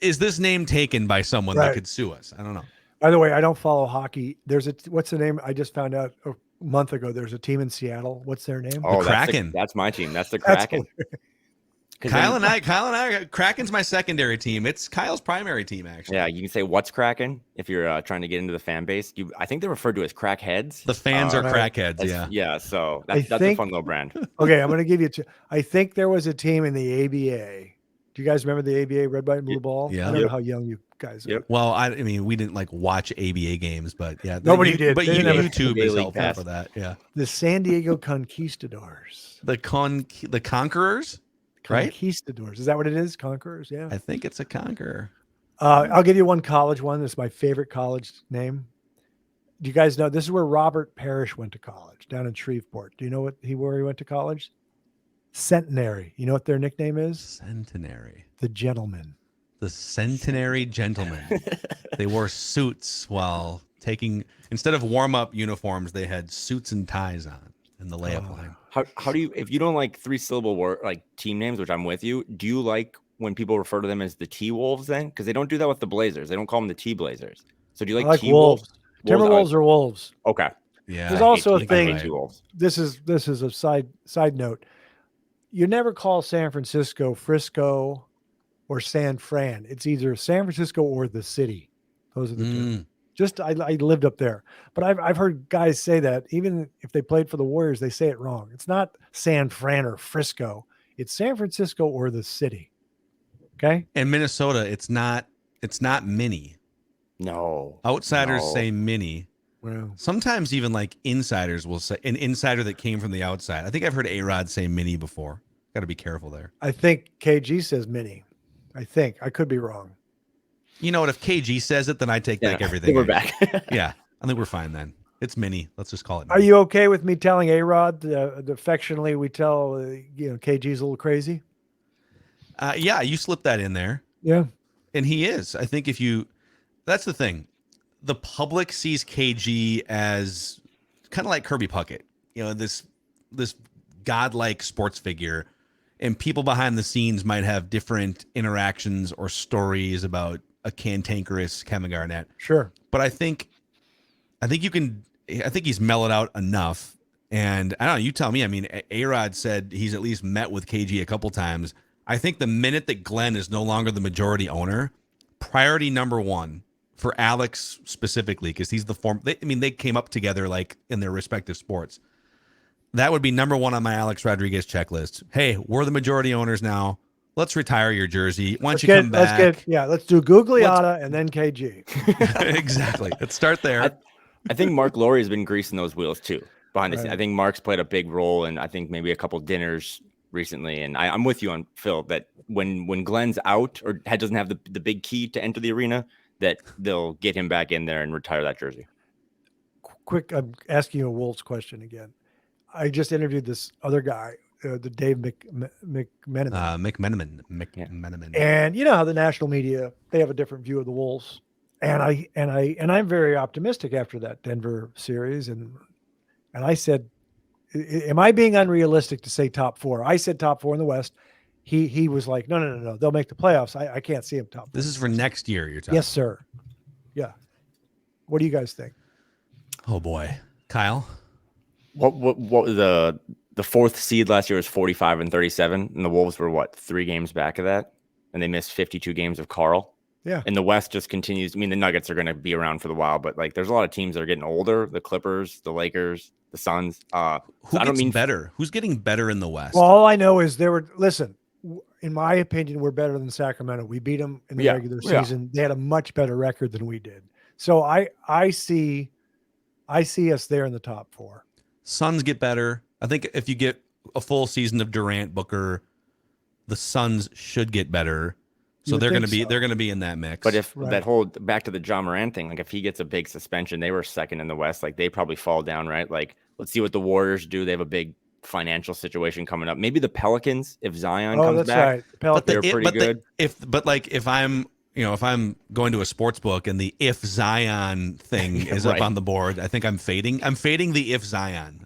Is this name taken by someone that Right. could sue us? I don't know. By the way, I don't follow hockey. What's the name? I just found out a month ago. There's a team in Seattle. What's their name? Oh, Kraken. That's my team. That's the That's Kraken. 'Cause Kyle then- and I, Kraken's my secondary team. It's Kyle's primary team, actually. Yeah, you can say what's Kraken if you're trying to get into the fan base. I think they're referred to as crackheads. The fans are Right. crackheads. That's- Yeah. So I that's a think- fun little brand. Okay, I'm going to give you two. I think there was a team in the ABA. Do you guys remember the ABA, Red, White, and Blue Ball? Yeah. I don't know Yep. how young you guys are. Yep. Well, I mean, we didn't watch ABA games, but yeah, Nobody did. But They didn't have a YouTube Daily is helpful Pass. for that. Yeah, The San Diego Conquistadors. the Conquerors, right? Conquistadors. Is that what it is? Conquerors? Yeah. I think it's a Conqueror. I'll give you one college one. This is my favorite college name. Do you guys know this is where Robert Parrish went to college, down in Shreveport? Do you know where he went to college? Centenary. You know what their nickname is? Centenary. The Gentleman. The Centenary Gentlemen. They wore suits while instead of warm-up uniforms, they had suits and ties on in the layup line. How do you, if you don't like 3-syllable word like team names, which I'm with you, do you like when people refer to them as the T Wolves then? Because they don't do that with the Blazers. They don't call them the T Blazers. So do you I like like T Wolves. Wolves? Timberwolves or Wolves? Okay. Yeah. There's also a I hate thing. T-Wolves. This is a side note. You never call San Francisco Frisco or San Fran. It's either San Francisco or the city. Those are the two. Just I lived up there, but I've heard guys say that even if they played for the Warriors, they say it wrong. It's not San Fran or Frisco. It's San Francisco or the city. Okay. And Minnesota, it's not mini. No. Outsiders No. say mini. Well, Sometimes even insiders will say an insider that came from the outside. I think I've heard A-Rod say mini before. Got to be careful there. I think KG says mini. I think I could be wrong. You know what? If KG says it, then I take back Yeah, everything. we're I- back. Yeah, I think we're fine then. It's mini. Let's just call it. Are Mini. you okay with me telling A-Rod affectionately we tell KG's a little crazy? Yeah, you slipped that in there, Yeah. and he is. I think that's the thing. The public sees KG as kind of like Kirby Puckett. This godlike sports figure, and people behind the scenes might have different interactions or stories about a cantankerous Kevin Garnett. Sure. But I think he's mellowed out enough. And I don't know, you tell me. I mean, A-Rod said he's at least met with KG a couple times. I think the minute that Glenn is no longer the majority owner, priority number one for Alex specifically, because he's they came up together in their respective sports. That would be number one on my Alex Rodriguez checklist. Hey, we're the majority owners now. let's retire your jersey. Once you come back. Let's do Gugliotta and then KG. Exactly. Let's start there. I think Mark Laurie has been greasing those wheels too behind the Right. scenes. I think Mark's played a big role, and I think maybe a couple dinners recently. And I'm with you on Phil that when Glenn's out or doesn't have the big key to enter the arena, that they'll get him back in there and retire that jersey. Quick, I'm asking you a Wolves question again. I just interviewed this other guy, the Dave McMenamin. McMenamin. And you know how the national media, they have a different view of the Wolves. And I'm very optimistic after that Denver series. And I said, am I being unrealistic to say top 4? I said top 4 in the West. He was like, no. They'll make the playoffs. I can't see him top 4. This is for next year you're talking. Yes, sir. Yeah. What do you guys think? Oh boy. Kyle? What was the 4th seed last year was 45-37, and the Wolves were 3 games back of that, and they missed 52 games of Karl. Yeah. And the West just continues. I mean, the Nuggets are going to be around for the while, but there's a lot of teams that are getting older. The Clippers, the Lakers, the Suns. Better? Who's getting better in the West? Well, all I know is in my opinion, we're better than Sacramento. We beat them in the regular season. They had a much better record than we did. So I see us there in the top 4. Suns get better. I think if you get a full season of Durant, Booker, the Suns should get better. So they're going to be in that mix. But if that whole back to the John Moran thing, if he gets a big suspension, they were second in the West. They probably fall down, right? Let's see what the Warriors do. They have a big financial situation coming up. Maybe the Pelicans, if Zion comes back, they're pretty good. If I'm going to a sports book and the if Zion thing is up on the board, I think I'm fading. I'm fading the if Zion.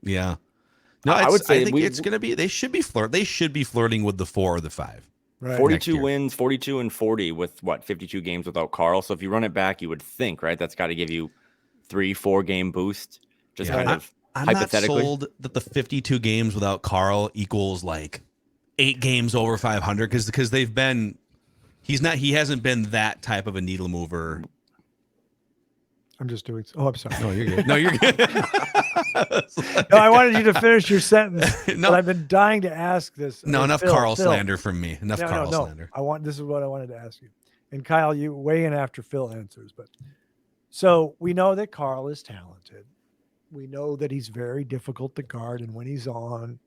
Yeah. No, I think it's going to be. They should be flirting with the 4 or the 5. Right. 42 wins, 42-40 with 52 games without Karl. So if you run it back, you would think, right? That's got to give you 3-4 game boost. Just kind of I'm hypothetically. not sold that the 52 games without Karl equals 8 games over 500 because they've been. He hasn't been that type of a needle mover. I'm just doing. Oh, I'm sorry. No, you're good. No, you're good. No, I wanted you to finish your sentence. No, but I've been dying to ask this. No, enough Karl slander from me. Enough Karl slander. This is what I wanted to ask you. And Kyle, you weigh in after Phil answers. But so we know that Karl is talented. We know that he's very difficult to guard, and when he's on,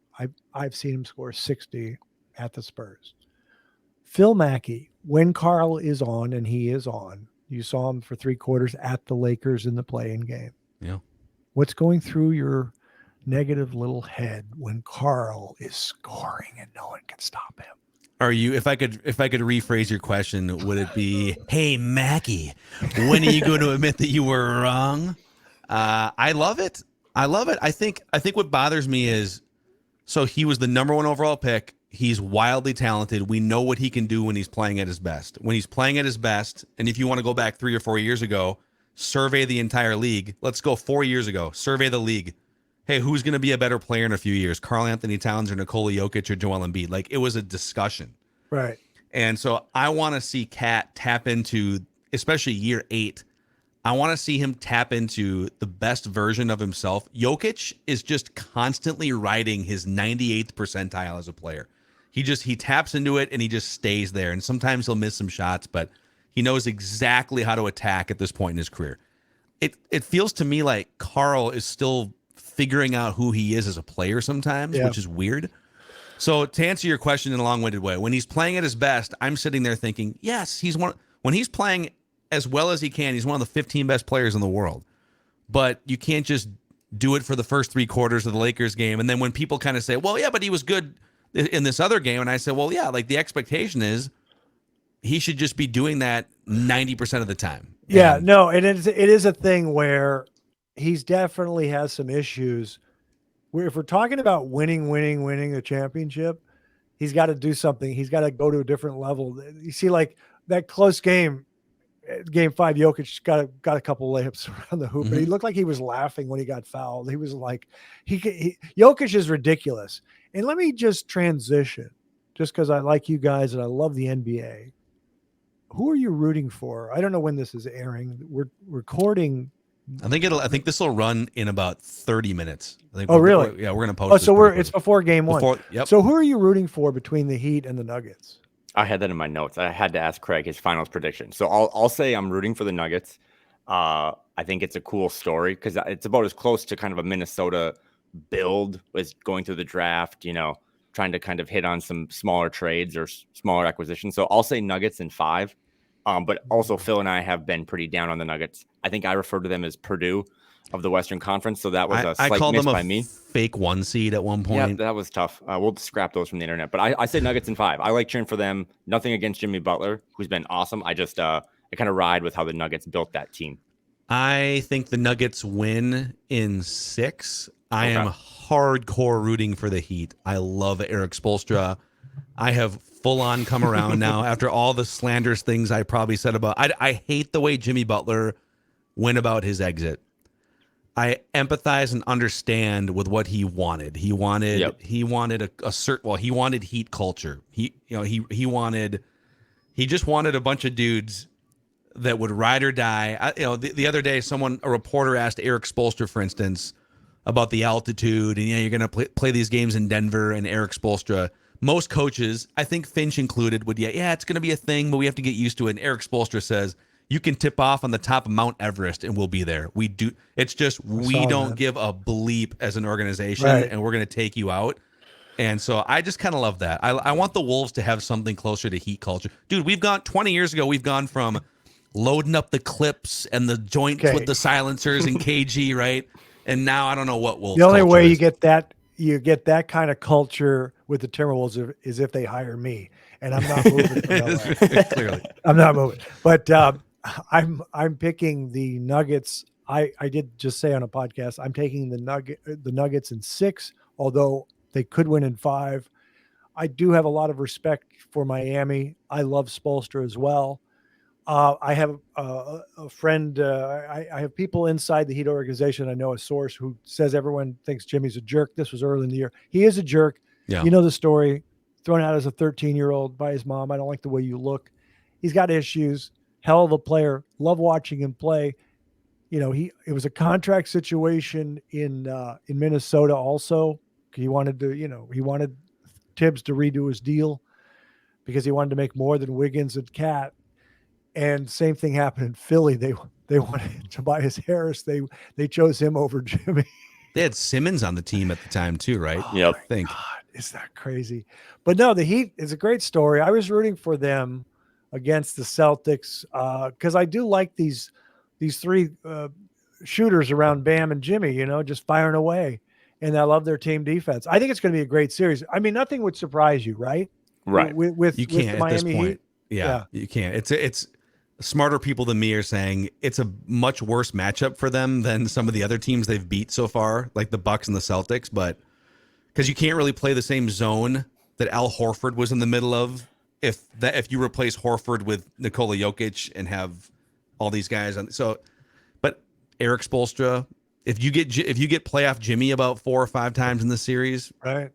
I've seen him score 60 at the Spurs. Phil Mackey, when Karl is on, and he is on, you saw him for 3 quarters at the Lakers in the play-in game. Yeah. What's going through your negative little head when Karl is scoring and no one can stop him? Are you? If I could rephrase your question, would it be, "Hey Mackey, when are you going to admit that you were wrong?" I love it. I think what bothers me is, so he was the number 1 overall pick. He's wildly talented. We know what he can do when he's playing at his best. When he's playing at his best, and if you want to go back 3 or 4 years ago, survey the entire league. Let's go 4 years ago. Survey the league. Hey, who's going to be a better player in a few years? Karl-Anthony Towns or Nikola Jokic or Joel Embiid? It was a discussion. Right. And so I want to see Kat tap into, especially year 8, I want to see him tap into the best version of himself. Jokic is just constantly riding his 98th percentile as a player. He taps into it and he just stays there. And sometimes he'll miss some shots, but he knows exactly how to attack at this point in his career. It feels to me like Karl is still figuring out who he is as a player sometimes, which is weird. So to answer your question in a long-winded way, when he's playing at his best, I'm sitting there thinking, yes, when he's playing as well as he can, he's one of the 15 best players in the world. But you can't just do it for the first 3 quarters of the Lakers game. And then when people kind of say, well, yeah, but he was good in this other game. And I said, well, yeah, the expectation is he should just be doing that 90% of the time. Yeah, no, it is a thing where he's definitely has some issues. If we're talking about winning the championship, he's got to do something. He's got to go to a different level. You see, that close game, Game 5, Jokic got a couple layups around the hoop, but he looked like he was laughing when he got fouled. He was like, Jokic is ridiculous. And let me just transition, just because I like you guys and I love the NBA. Who are you rooting for? I don't know when this is airing. We're recording I think this will run in about 30 minutes. I think Oh, really? Yeah, we're gonna post. Oh, this so pretty it's quick. before game one. Yep. So who are you rooting for between the Heat and the Nuggets? I had that in my notes. I had to ask Craig his finals prediction. So I'll say I'm rooting for the Nuggets. I think it's a cool story because it's about as close to kind of a Minnesota build as going through the draft, trying to kind of hit on some smaller trades or smaller acquisitions. So I'll say Nuggets in 5. But also Phil and I have been pretty down on the Nuggets. I think I referred to them as Purdue of the Western Conference. So that was a slight miss by me. Fake 1 seed at one point. Yeah, that was tough. We'll scrap those from the internet. But I say Nuggets in 5. I like cheering for them. Nothing against Jimmy Butler, who's been awesome. I just I kind of ride with how the Nuggets built that team. I think the Nuggets win in 6. I am hardcore rooting for the Heat. I love Eric Spoelstra. I have full on come around now after all the slanderous things I probably said about. I hate the way Jimmy Butler went about his exit. I empathize and understand with what he wanted. He wanted a certain. Well, he wanted Heat culture. He just wanted a bunch of dudes that would ride or die. The other day, a reporter asked Eric Spoelstra, for instance, about the altitude, and you're going to play these games in Denver, and Eric Spoelstra. Most coaches, I think Finch included, would it's going to be a thing, but we have to get used to it. And Eric Spoelstra says, you can tip off on the top of Mount Everest and we'll be there. We do. It's just we don't give a bleep as an organization, and we're going to take you out. And so I just kind of love that. I want the Wolves to have something closer to Heat culture. Dude, 20 years ago, we've gone from loading up the clips and the joints with the silencers and KG, right? And now I don't know what Wolves. The only way you get that kind of culture with the Timberwolves is if they hire me, and I'm not moving. Clearly, I'm not moving. But I'm picking the Nuggets. I did just say on a podcast I'm taking the Nuggets in 6, although they could win in 5. I do have a lot of respect for Miami. I love Spoelstra as well. I have a friend. I have people inside the Heat organization. I know a source who says everyone thinks Jimmy's a jerk. This was early in the year. He is a jerk. Yeah. You know the story. Thrown out as a 13-year-old by his mom. I don't like the way you look. He's got issues. Hell of a player. Love watching him play. It was a contract situation in Minnesota also. He wanted Tibbs to redo his deal because he wanted to make more than Wiggins and Cat. And same thing happened in Philly. They wanted Tobias Harris. They chose him over Jimmy. They had Simmons on the team at the time too, right? Yep. I think. God, is that crazy? But no, the Heat is a great story. I was rooting for them against the Celtics because I do like these 3 shooters around Bam and Jimmy. Just firing away, and I love their team defense. I think it's going to be a great series. I mean, nothing would surprise you, right? Right. With you can't the at this Miami point. Heat. Yeah, you can't. It's smarter people than me are saying it's a much worse matchup for them than some of the other teams they've beat so far, like the Bucks and the Celtics. But because you can't really play the same zone that Al Horford was in the middle of, if you replace Horford with Nikola Jokic and have all these guys on. But Eric Spoelstra, if you get playoff Jimmy about 4 or 5 times in the series, right?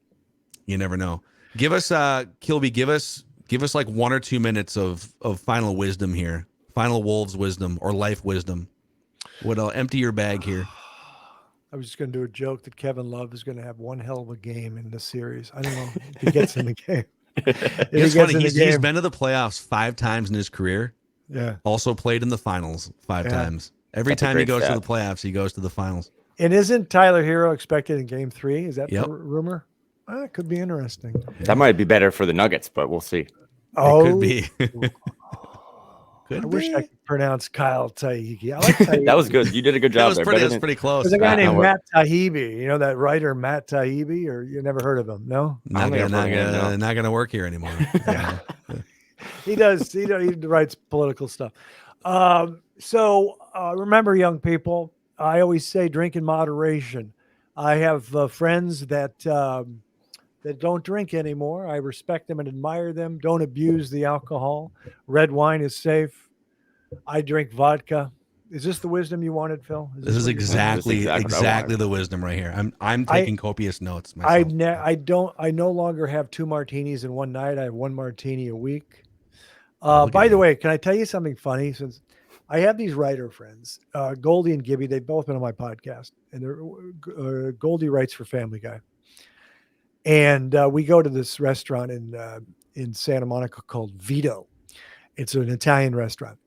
You never know. Give us Kilby. Give us like 1 or 2 minutes of final wisdom here. Final Wolves wisdom or life wisdom. I'll empty your bag here. I was just going to do a joke that Kevin Love is going to have one hell of a game in this series. I don't know if he gets in the game. It's funny. He's been to the playoffs 5 times in his career. Yeah. Also played in the finals 5 times. Every time he goes to the playoffs, he goes to the finals. And isn't Tyler Hero expected in game 3? Is that the rumor? It could be interesting. That might be better for the Nuggets, but we'll see. Oh, it could be. I wish I could pronounce Kyle Theige. I like Theige. That was good. You did a good job there. That was pretty close. There's a guy named Matt Taibbi. You know that writer Matt Taibbi, or you never heard of him? No, not gonna work here anymore. Yeah. He does. He writes political stuff. So remember, young people, I always say drink in moderation. I have friends that don't drink anymore. I respect them and admire them. Don't abuse the alcohol. Red wine is safe. I drink vodka. Is this the wisdom you wanted, Phil? This is exactly the wisdom right here. I'm taking copious notes myself. I no longer have 2 martinis in one night. I have 1 martini a week. By the way, can I tell you something funny? Since I have these writer friends, Goldie and Gibby. They've both been on my podcast, and Goldie writes for Family Guy. And we go to this restaurant in Santa Monica called Vito. It's an Italian restaurant.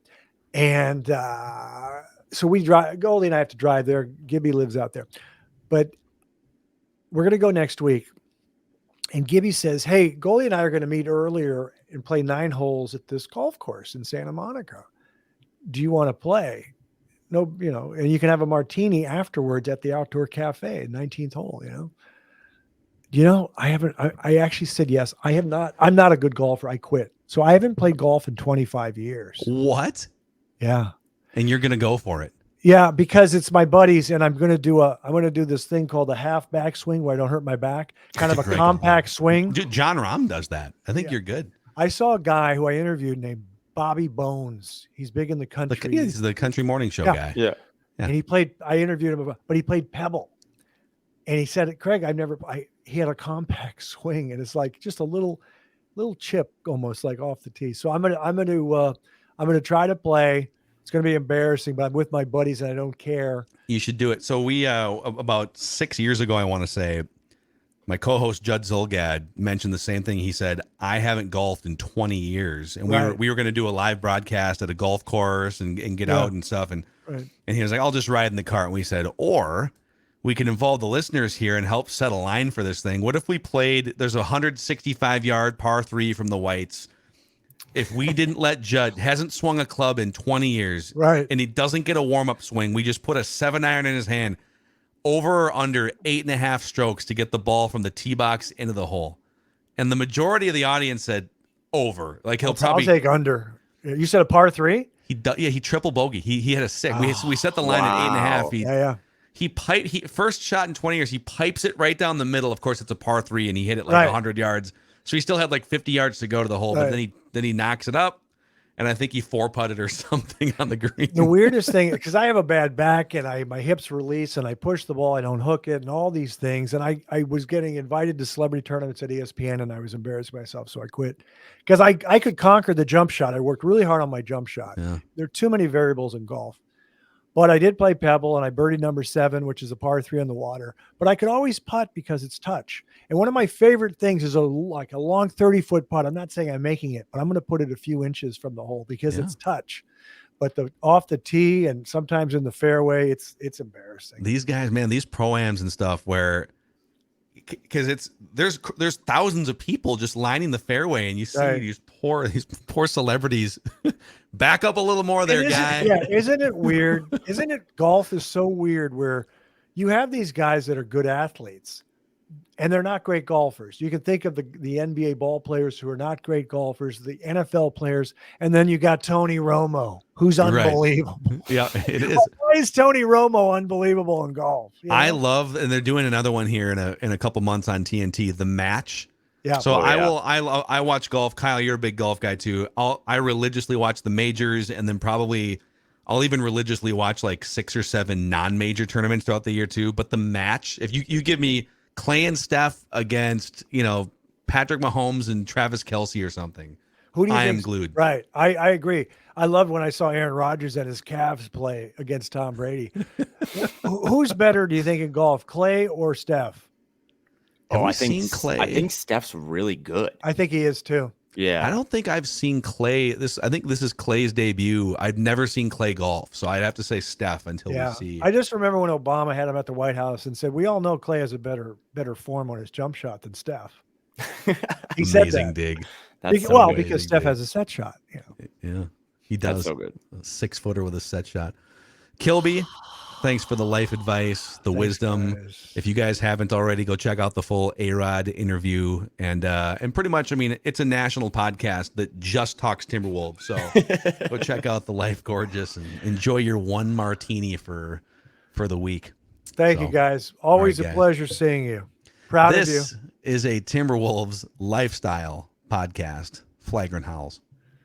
And so we drive, Goldie and I have to drive there. Gibby lives out there. But we're going to go next week. And Gibby says, hey, Goldie and I are going to meet earlier and play 9 holes at this golf course in Santa Monica. Do you want to play? No, and you can have a martini afterwards at the outdoor cafe, 19th hole, I actually said yes. I'm not a good golfer. I quit. So I haven't played golf in 25 years. What? Yeah. And you're going to go for it. Yeah, because it's my buddies, and I'm going to do this thing called a half backswing where I don't hurt my back, kind of a compact swing. John Rahm does that. I think you're good. I saw a guy who I interviewed named Bobby Bones. He's big in the country. He's the country morning show guy. Yeah. And I interviewed him, but he played Pebble. And he said, Craig, he had a compact swing, and it's like just a little chip almost like off the tee. So I'm going to try to play. It's going to be embarrassing, but I'm with my buddies and I don't care. You should do it. So we, about 6 years ago, I want to say, my co-host Judd Zulgad mentioned the same thing. He said, I haven't golfed in 20 years. And we were going to do a live broadcast at a golf course and get out and stuff. And he was like, I'll just ride in the cart. And we said, or we can involve the listeners here and help set a line for this thing. What if we played, there's a 165-yard par 3 from the Whites. If we didn't let Judd, hasn't swung a club in 20 years, right, and he doesn't get a warm-up swing, we just put a 7-iron in his hand, over or under 8.5 strokes to get the ball from the tee box into the hole. And the majority of the audience said over. Like I'll take under. You said a par 3? He triple bogey. He had a 6. We set the line at 8.5. He first shot in 20 years. He pipes it right down the middle. Of course, it's a par 3, and he hit it like 100 yards. So he still had like 50 yards to go to the hole, but then he knocks it up, and I think he 4-putted or something on the green. The weirdest thing, because I have a bad back and my hips release and I push the ball, I don't hook it, and all these things. And I was getting invited to celebrity tournaments at ESPN, and I was embarrassed myself, so I quit. Because I could conquer the jump shot. I worked really hard on my jump shot. Yeah. There are too many variables in golf. But I did play Pebble, and I birdied number 7, which is a par 3 on the water. But I could always putt because it's touch. And one of my favorite things is a long 30-foot putt. I'm not saying I'm making it, but I'm going to put it a few inches from the hole because it's touch. But off the tee and sometimes in the fairway, it's embarrassing. These guys, man, these pro-ams and stuff where – because there's thousands of people just lining the fairway, and you see these poor celebrities. Back up a little more there, guy. Yeah, isn't it weird? Isn't it? Golf is so weird where you have these guys that are good athletes, and they're not great golfers. You can think of the NBA ball players who are not great golfers, the NFL players, and then you got Tony Romo, who's unbelievable. Right. Yeah, it is. Why is Tony Romo unbelievable in golf? I love, and they're doing another one here in a couple months on TNT, The Match. Yeah. So I watch golf. Kyle, you're a big golf guy too. I religiously watch the majors, and then probably I'll even religiously watch like 6 or 7 non-major tournaments throughout the year too. But The Match, if you give me Clay and Steph against, Patrick Mahomes and Travis Kelce or something, who do you I think? am glued. Right. I agree. I loved when I saw Aaron Rodgers and his Cavs play against Tom Brady. Who's better, do you think, in golf, Clay or Steph? I think Steph's really good. I think he is too. Yeah. I don't think I've seen Clay. I think this is Clay's debut. I've never seen Clay golf, so I'd have to say Steph until we see. I just remember when Obama had him at the White House and said, we all know Clay has a better form on his jump shot than Steph. He said that. Dig. Because Steph has a set shot. Yeah, he does. That's so good. A 6-footer with a set shot. Kilby, thanks for the life advice, the wisdom. Guys. If you guys haven't already, go check out the full A-Rod interview. And pretty much, it's a national podcast that just talks Timberwolves. So go check out The Life Gorgeous and enjoy your one martini for the week. Thank you, guys. Always a pleasure seeing you. Proud of you. This is a Timberwolves lifestyle podcast. Flagrant Howls.